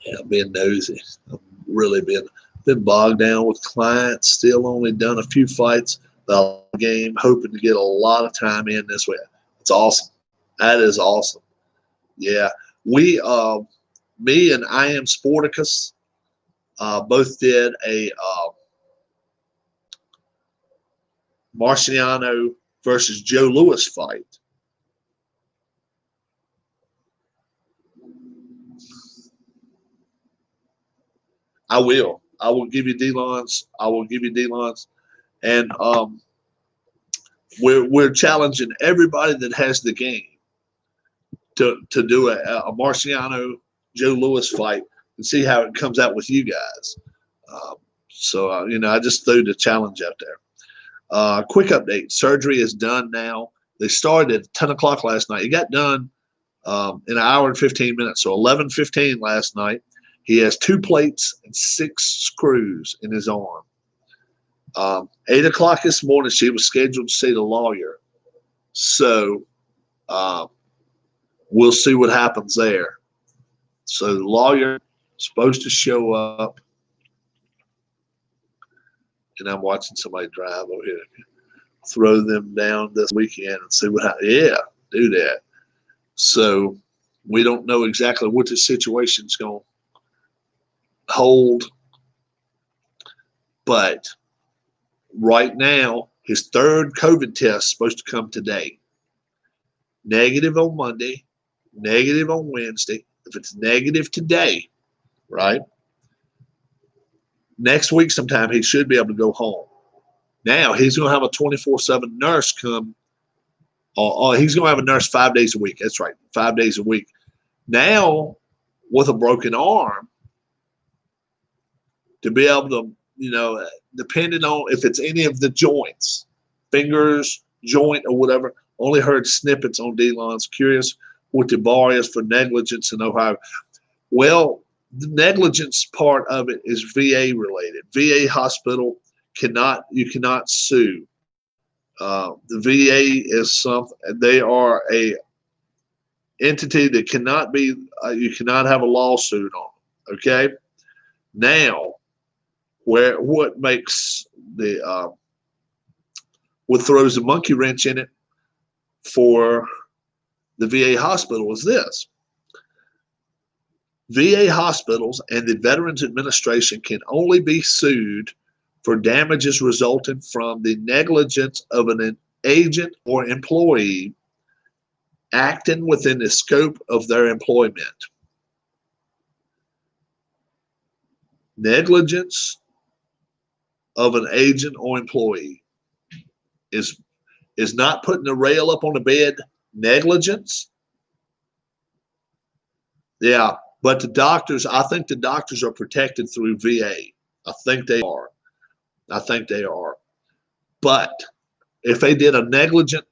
Yeah, being nosy. I'm really being. Been bogged down with clients, still only done a few fights the game, hoping to get a lot of time in this way. It's awesome. That is awesome. Yeah. We me and I Am Sporticus both did a Marciano versus Joe Louis fight. I will. I will give you DLONS. I will give you DLONS. And we're challenging everybody that has the game to do a Marciano Joe Louis fight and see how it comes out with you guys. I just threw the challenge out there. Quick update: surgery is done now. They started at 10 o'clock last night. It got done in an hour and 15 minutes, so 11:15 last night. He has 2 plates and 6 screws in his arm. 8 o'clock this morning, she was scheduled to see the lawyer. So we'll see what happens there. So the lawyer is supposed to show up. And I'm watching somebody drive over here. Throw them down this weekend and see what happens. Yeah, do that. So we don't know exactly what the situation's going to hold. But right now, his 3rd COVID test is supposed to come today. Negative on Monday, negative on Wednesday. If it's negative today, right? Next week sometime, he should be able to go home. Now, he's going to have a 24/7 nurse come. He's going to have a nurse 5 days a week. That's right, 5 days a week. Now, with a broken arm, to be able to, depending on if it's any of the joints, fingers, joint, or whatever, only heard snippets on DLONS. Curious what the bar is for negligence in Ohio. Well, the negligence part of it is VA related. VA hospital you cannot sue. The VA is something, they are a entity that cannot be, you cannot have a lawsuit on. Okay. Now, what makes what throws a monkey wrench in it for the VA hospital is this. VA hospitals and the Veterans Administration can only be sued for damages resulting from the negligence of an agent or employee acting within the scope of their employment. Negligence of an agent or employee is not putting the rail up on the bed negligence. Yeah, but I think the doctors are protected through VA. I think they are. But if they did a negligent,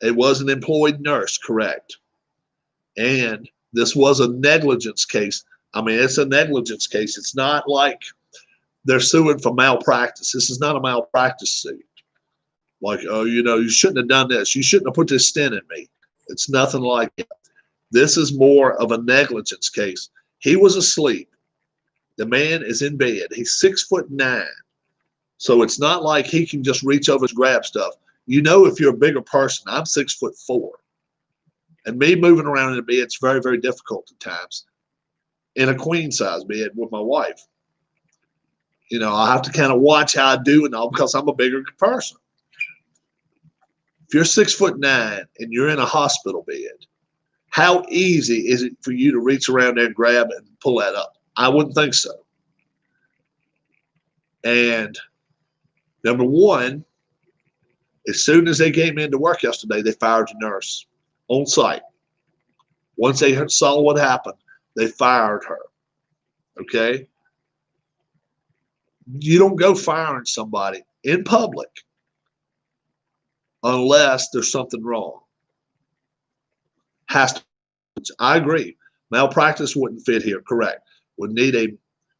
it was an employed nurse, correct? And this was a negligence case. I mean, it's a negligence case. It's not like they're suing for malpractice. This is not a malpractice suit. Like, oh, you shouldn't have done this. You shouldn't have put this stent in me. It's nothing like that. This is more of a negligence case. He was asleep. The man is in bed. He's 6'9". So it's not like he can just reach over and grab stuff. If you're a bigger person, I'm 6'4". And me moving around in the bed, it's very, very difficult at times. In a queen size bed with my wife. I have to kind of watch how I do and all because I'm a bigger person. If you're 6'9" and you're in a hospital bed, how easy is it for you to reach around there and grab and pull that up? I wouldn't think so. And number one, as soon as they came into work yesterday, they fired the nurse on site. Once they saw what happened, they fired her. Okay? You don't go firing somebody in public unless there's something wrong. I agree. Malpractice wouldn't fit here, correct. Would need a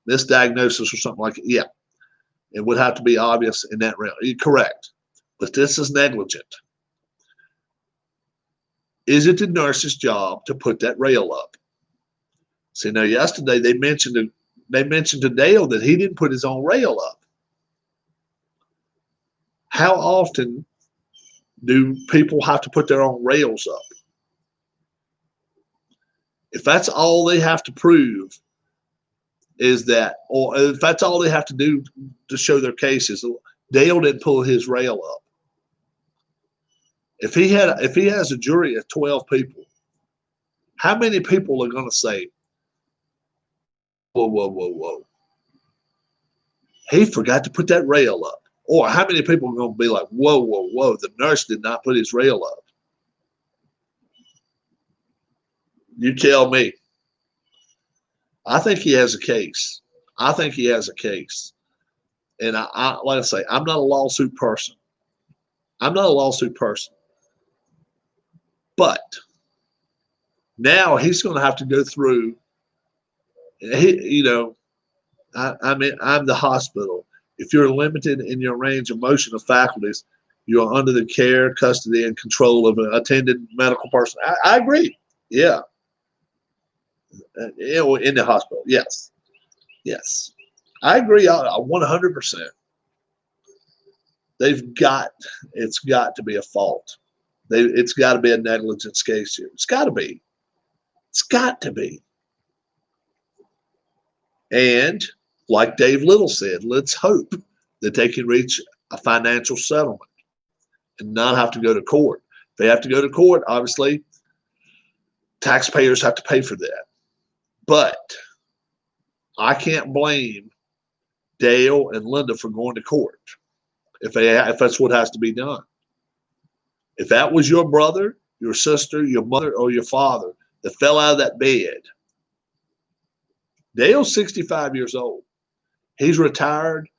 misdiagnosis or something like it. Yeah. It would have to be obvious in that realm. You're correct. But this is negligent. Is it the nurse's job to put that rail up? See, now yesterday they mentioned they mentioned to Dale that he didn't put his own rail up. How often do people have to put their own rails up? If that's all they have to prove is that, or if that's all they have to do to show their cases, Dale didn't pull his rail up. If he has a jury of 12 people, how many people are going to say, whoa, whoa, whoa, whoa, he forgot to put that rail up? Or how many people are going to be like, whoa, whoa, whoa, the nurse did not put his rail up? You tell me. I think he has a case. I think he has a case. And like I say, I'm not a lawsuit person. I'm not a lawsuit person. But now he's going to have to go through, I mean, I'm the hospital. If you're limited in your range of motion of faculties, you are under the care, custody, and control of an attended medical person. I agree. Yeah. In the hospital. Yes. Yes. I agree 100%. It's got to be a fault. It's got to be a negligence case here. It's got to be. It's got to be. And like Dave Little said, let's hope that they can reach a financial settlement and not have to go to court. If they have to go to court, obviously, taxpayers have to pay for that. But I can't blame Dale and Linda for going to court if that's what has to be done. If that was your brother, your sister, your mother, or your father that fell out of that bed, Dale's 65 years old. He's retired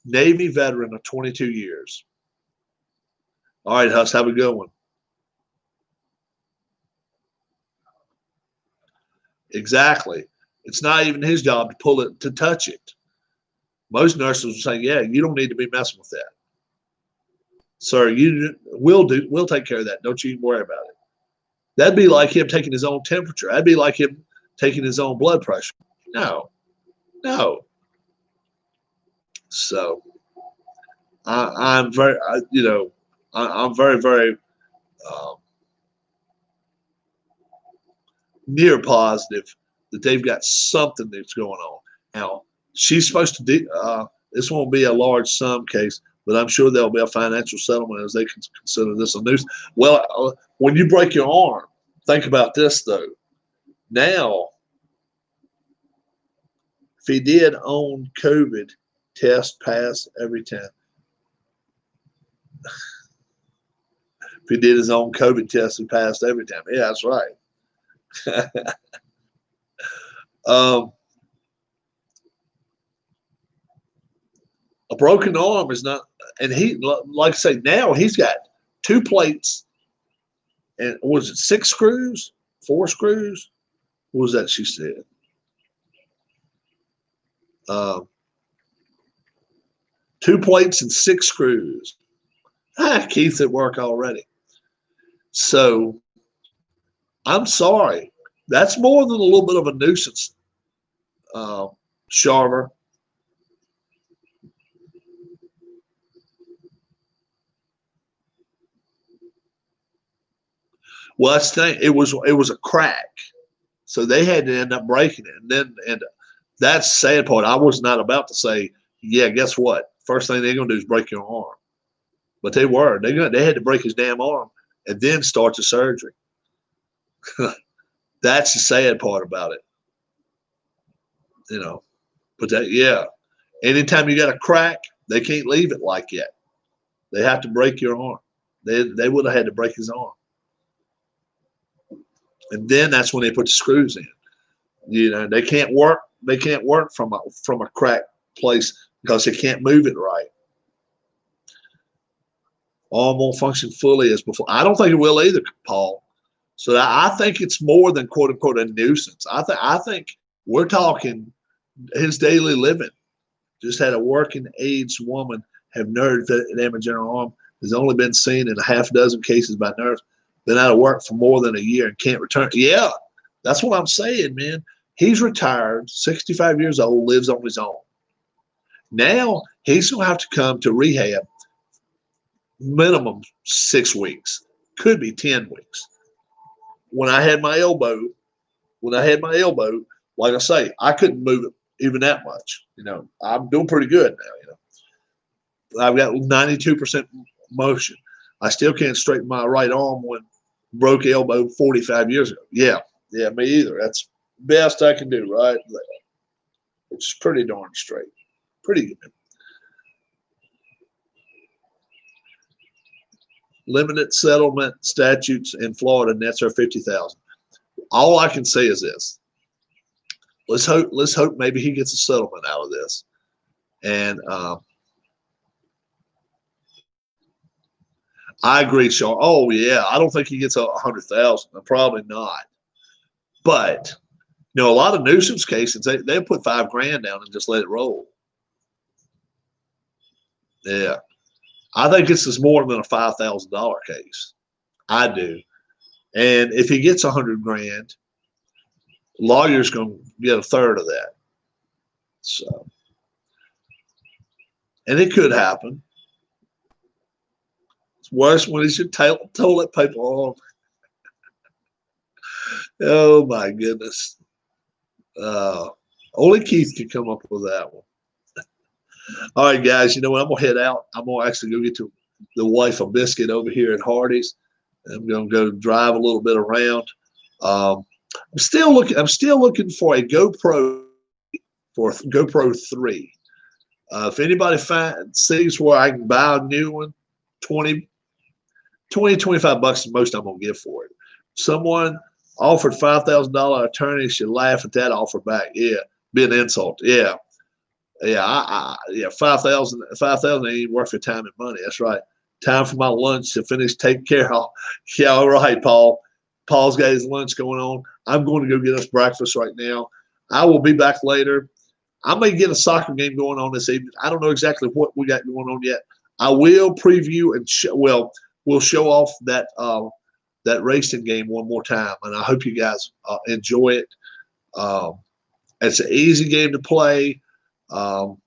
Navy veteran of 22 years. All right, Huss, have a good one. Exactly. It's not even his job to pull it, to touch it. Most nurses will say, yeah, you don't need to be messing with that. Sir, we'll take care of that. Don't you even worry about it. That'd be like him taking his own temperature. That'd be like him taking his own blood pressure. No. So I'm very, I'm very, very near positive that they've got something that's going on. Now, she's supposed to do, this won't be a large sum case, but I'm sure there'll be a financial settlement as they can consider this a nuisance. Well, when you break your arm, think about this, though. Now, if he did own COVID, test pass every time. If he did his own COVID test, he passed every time. Yeah, that's right. A broken arm is not, and he, like I say, now he's got 2 plates, and was it 6 screws, 4 screws? What was that she said? 2 plates and 6 screws. Keith's at work already. So I'm sorry. That's more than a little bit of a nuisance, Sharver. Well, that's the thing. It was a crack, so they had to end up breaking it. And that's the sad part. I was not about to say, yeah, guess what? First thing they're gonna do is break your arm, but they were. They had to break his damn arm and then start the surgery. That's the sad part about it, But anytime you got a crack, they can't leave it like that. They have to break your arm. They would have had to break his arm. And then that's when they put the screws in. They can't work. They can't work from a cracked place because they can't move it right. Arm won't function fully as before. I don't think it will either, Paul. So I think it's more than quote unquote a nuisance. I think we're talking his daily living. Just had a working age woman have nerve damage in her arm. Has only been seen in a half dozen cases by nurse. Been out of work for more than a year and can't return. Yeah, that's what I'm saying, man. He's retired, 65 years old, lives on his own. Now he's going to have to come to rehab minimum 6 weeks, could be 10 weeks. When I had my elbow, like I say, I couldn't move it even that much. I'm doing pretty good now. I've got 92% motion. I still can't straighten my right arm when broke elbow 45 years ago. Yeah, me either. That's best I can do right there, which is pretty darn straight. Pretty good. Limited settlement statutes in Florida, nets are 50,000. All I can say is this: let's hope maybe he gets a settlement out of this. And I agree, Sean. Oh yeah, I don't think he gets 100,000. Probably not. But a lot of nuisance cases they put $5,000 down and just let it roll. Yeah, I think this is more than a $5,000 case. I do. And if he gets $100,000, lawyer's going to get a third of that. So, and it could happen. It's worse when it's your toilet paper on. Oh my goodness. Only Keith could come up with that one. All right, guys, you know what? I'm going to head out. I'm going to actually go get to the wife a biscuit over here at Hardee's. I'm going to go drive a little bit around. I'm still looking for a GoPro 3. If anybody sees where I can buy a new one, 20, 25 bucks is most I'm going to give for it. Someone offered $5,000 attorney should laugh at that offer back. Yeah, be an insult. Yeah. Yeah, 5,000 ain't worth your time and money. That's right. Time for my lunch to finish taking care of. Yeah, all right, Paul. Paul's got his lunch going on. I'm going to go get us breakfast right now. I will be back later. I may get a soccer game going on this evening. I don't know exactly what we got going on yet. I will preview and we'll show off that racing game one more time, and I hope you guys enjoy it. It's an easy game to play. And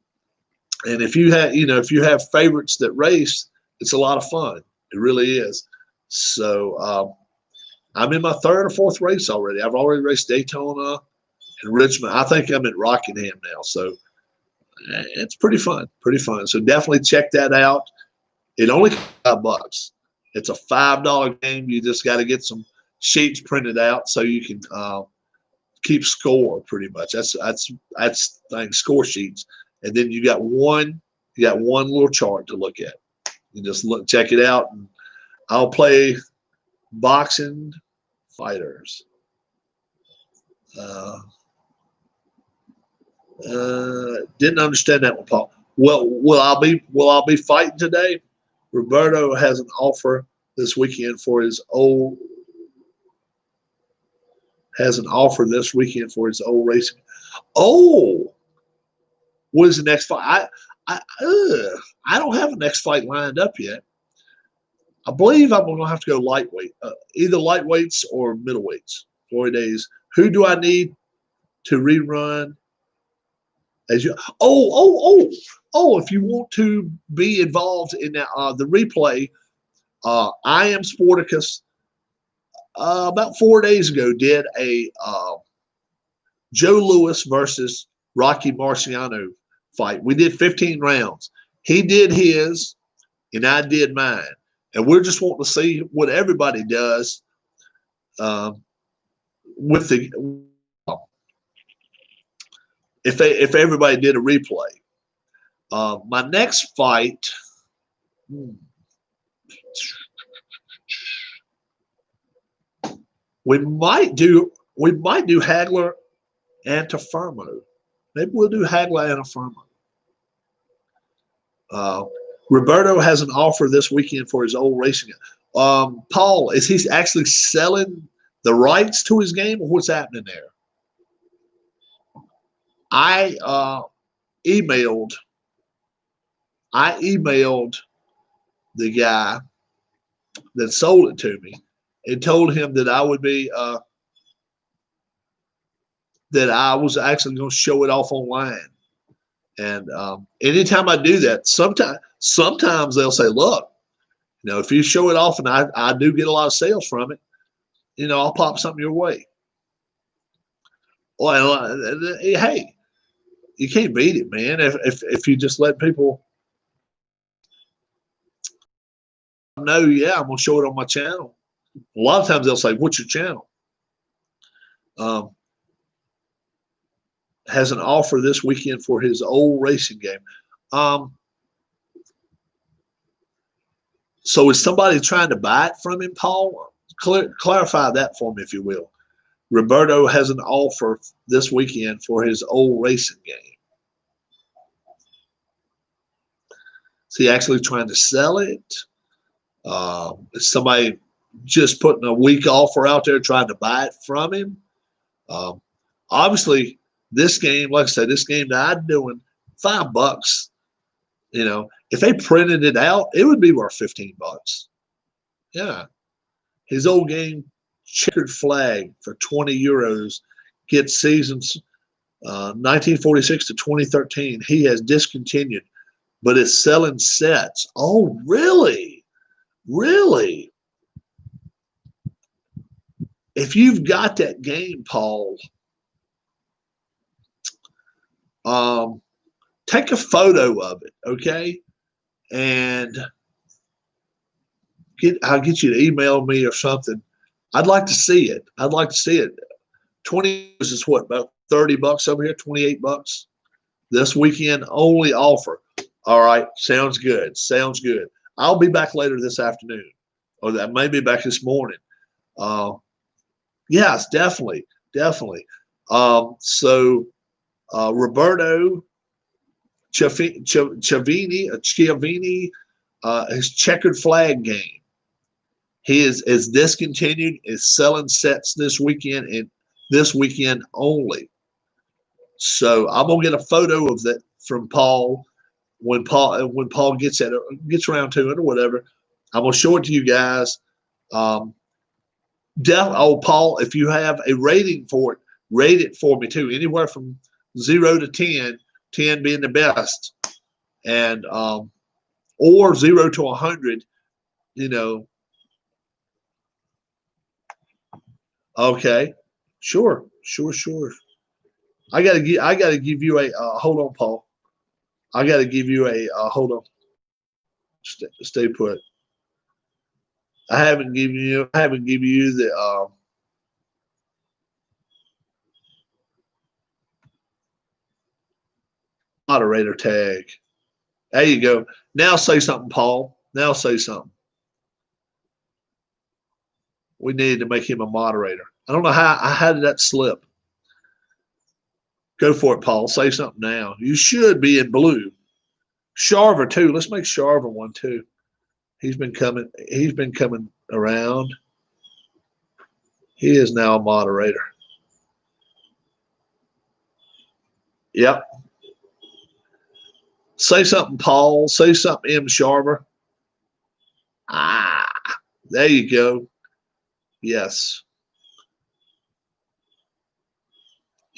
if you have favorites that race, it's a lot of fun. It really is. So I'm in my third or fourth race already. I've already raced Daytona and Richmond. I think I'm at Rockingham now. So it's pretty fun. So definitely check that out. It only costs $5. It's a $5 game. You just got to get some sheets printed out so you can keep score. Pretty much. That's score sheets, and then you got one little chart to look at. You just check it out, and I'll play boxing fighters. Didn't understand that one, Paul. Well, will I be fighting today? Roberto has an offer this weekend for his old racing. Oh, what is the next fight? I don't have a next fight lined up yet. I believe I'm going to have to go lightweight, either lightweights or middleweights. Floyd Days. Who do I need to rerun? If you want to be involved in the replay, I Am Sporticus about 4 days ago did a Joe Louis versus Rocky Marciano fight. We did 15 rounds. He did his, and I did mine. And we're just wanting to see what everybody does with the if everybody did a replay. My next fight. We might do Hagler and Tafermo. Maybe we'll do Hagler and Tafermo. Roberto has an offer this weekend for his old racing. Paul, is he actually selling the rights to his game, or what's happening there? I emailed the guy that sold it to me and told him that I would be that I was actually going to show it off online. And anytime I do that, sometimes they'll say, look, if you show it off and I do get a lot of sales from it, I'll pop something your way. Well, hey, you can't beat it, man. If you just let people know, yeah, I'm going to show it on my channel. A lot of times they'll say, what's your channel? Has an offer this weekend for his old racing game. So is somebody trying to buy it from him, Paul? Clarify that for me, if you will. Roberto has an offer this weekend for his old racing game. Is he actually trying to sell it? Is somebody just putting a weak offer out there trying to buy it from him? Obviously, this game, like I said, this game that I'm doing, $5. If they printed it out, it would be worth $15. Yeah. His old game, Checkered Flag, for 20 euros, gets seasons 1946 to 2013. He has discontinued, but it's selling sets. Oh, really? Really? If you've got that game, Paul, take a photo of it, okay? And I'll get you to email me or something. I'd like to see it. I'd like to see it. 20 is what, about $30 over here, $28 this weekend only offer. All right, sounds good. Sounds good. I'll be back later this afternoon, or that may be back this morning. Yes, definitely. So Roberto Chiavini, his Checkered Flag game. He is discontinued, is selling sets this weekend and this weekend only. So I'm gonna get a photo of that from Paul when Paul gets around to it or whatever. I'm gonna show it to you guys. Paul, if you have a rating for it, rate it for me too. Anywhere from 0 to 10, 10 being the best, and or 0 to 100. Okay, sure. I gotta give you a hold on, Paul. I gotta give you a hold on. Stay put. I haven't given you the moderator tag. There you go. Now say something, Paul. Now say something. We needed to make him a moderator. I don't know how did that slip. Go for it, Paul. Say something now. You should be in blue. Sharver too. Let's make Sharver one too. He's been coming around. He is now a moderator. Yep. Say something, Paul. Say something, M. Sharver. There you go. Yes.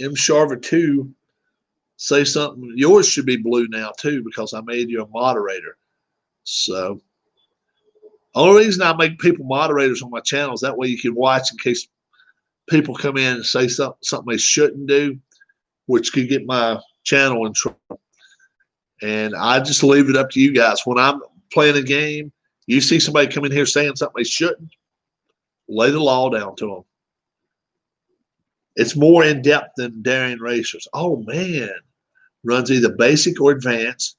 M. Sharver 2, say something. Yours should be blue now too because I made you a moderator. So, only reason I make people moderators on my channel is that way you can watch in case people come in and say something they shouldn't do, which could get my channel in trouble. And I just leave it up to you guys. When I'm playing a game, you see somebody come in here saying something they shouldn't, lay the law down to them. It's more in depth than Daring Racers. Oh man, runs either basic or advanced.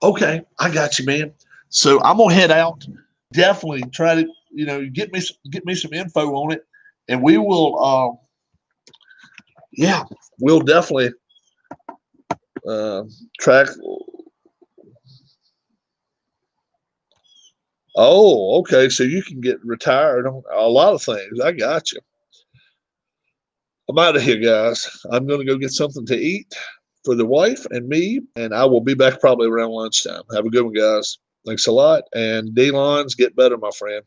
Okay, I got you, man. So I'm gonna head out. Definitely try to get me some info on it, and we will. We'll definitely track. Oh, okay. So you can get retired on a lot of things. I got you. I'm out of here, guys. I'm going to go get something to eat for the wife and me, and I will be back probably around lunchtime. Have a good one, guys. Thanks a lot. And DLONS, get better, my friend.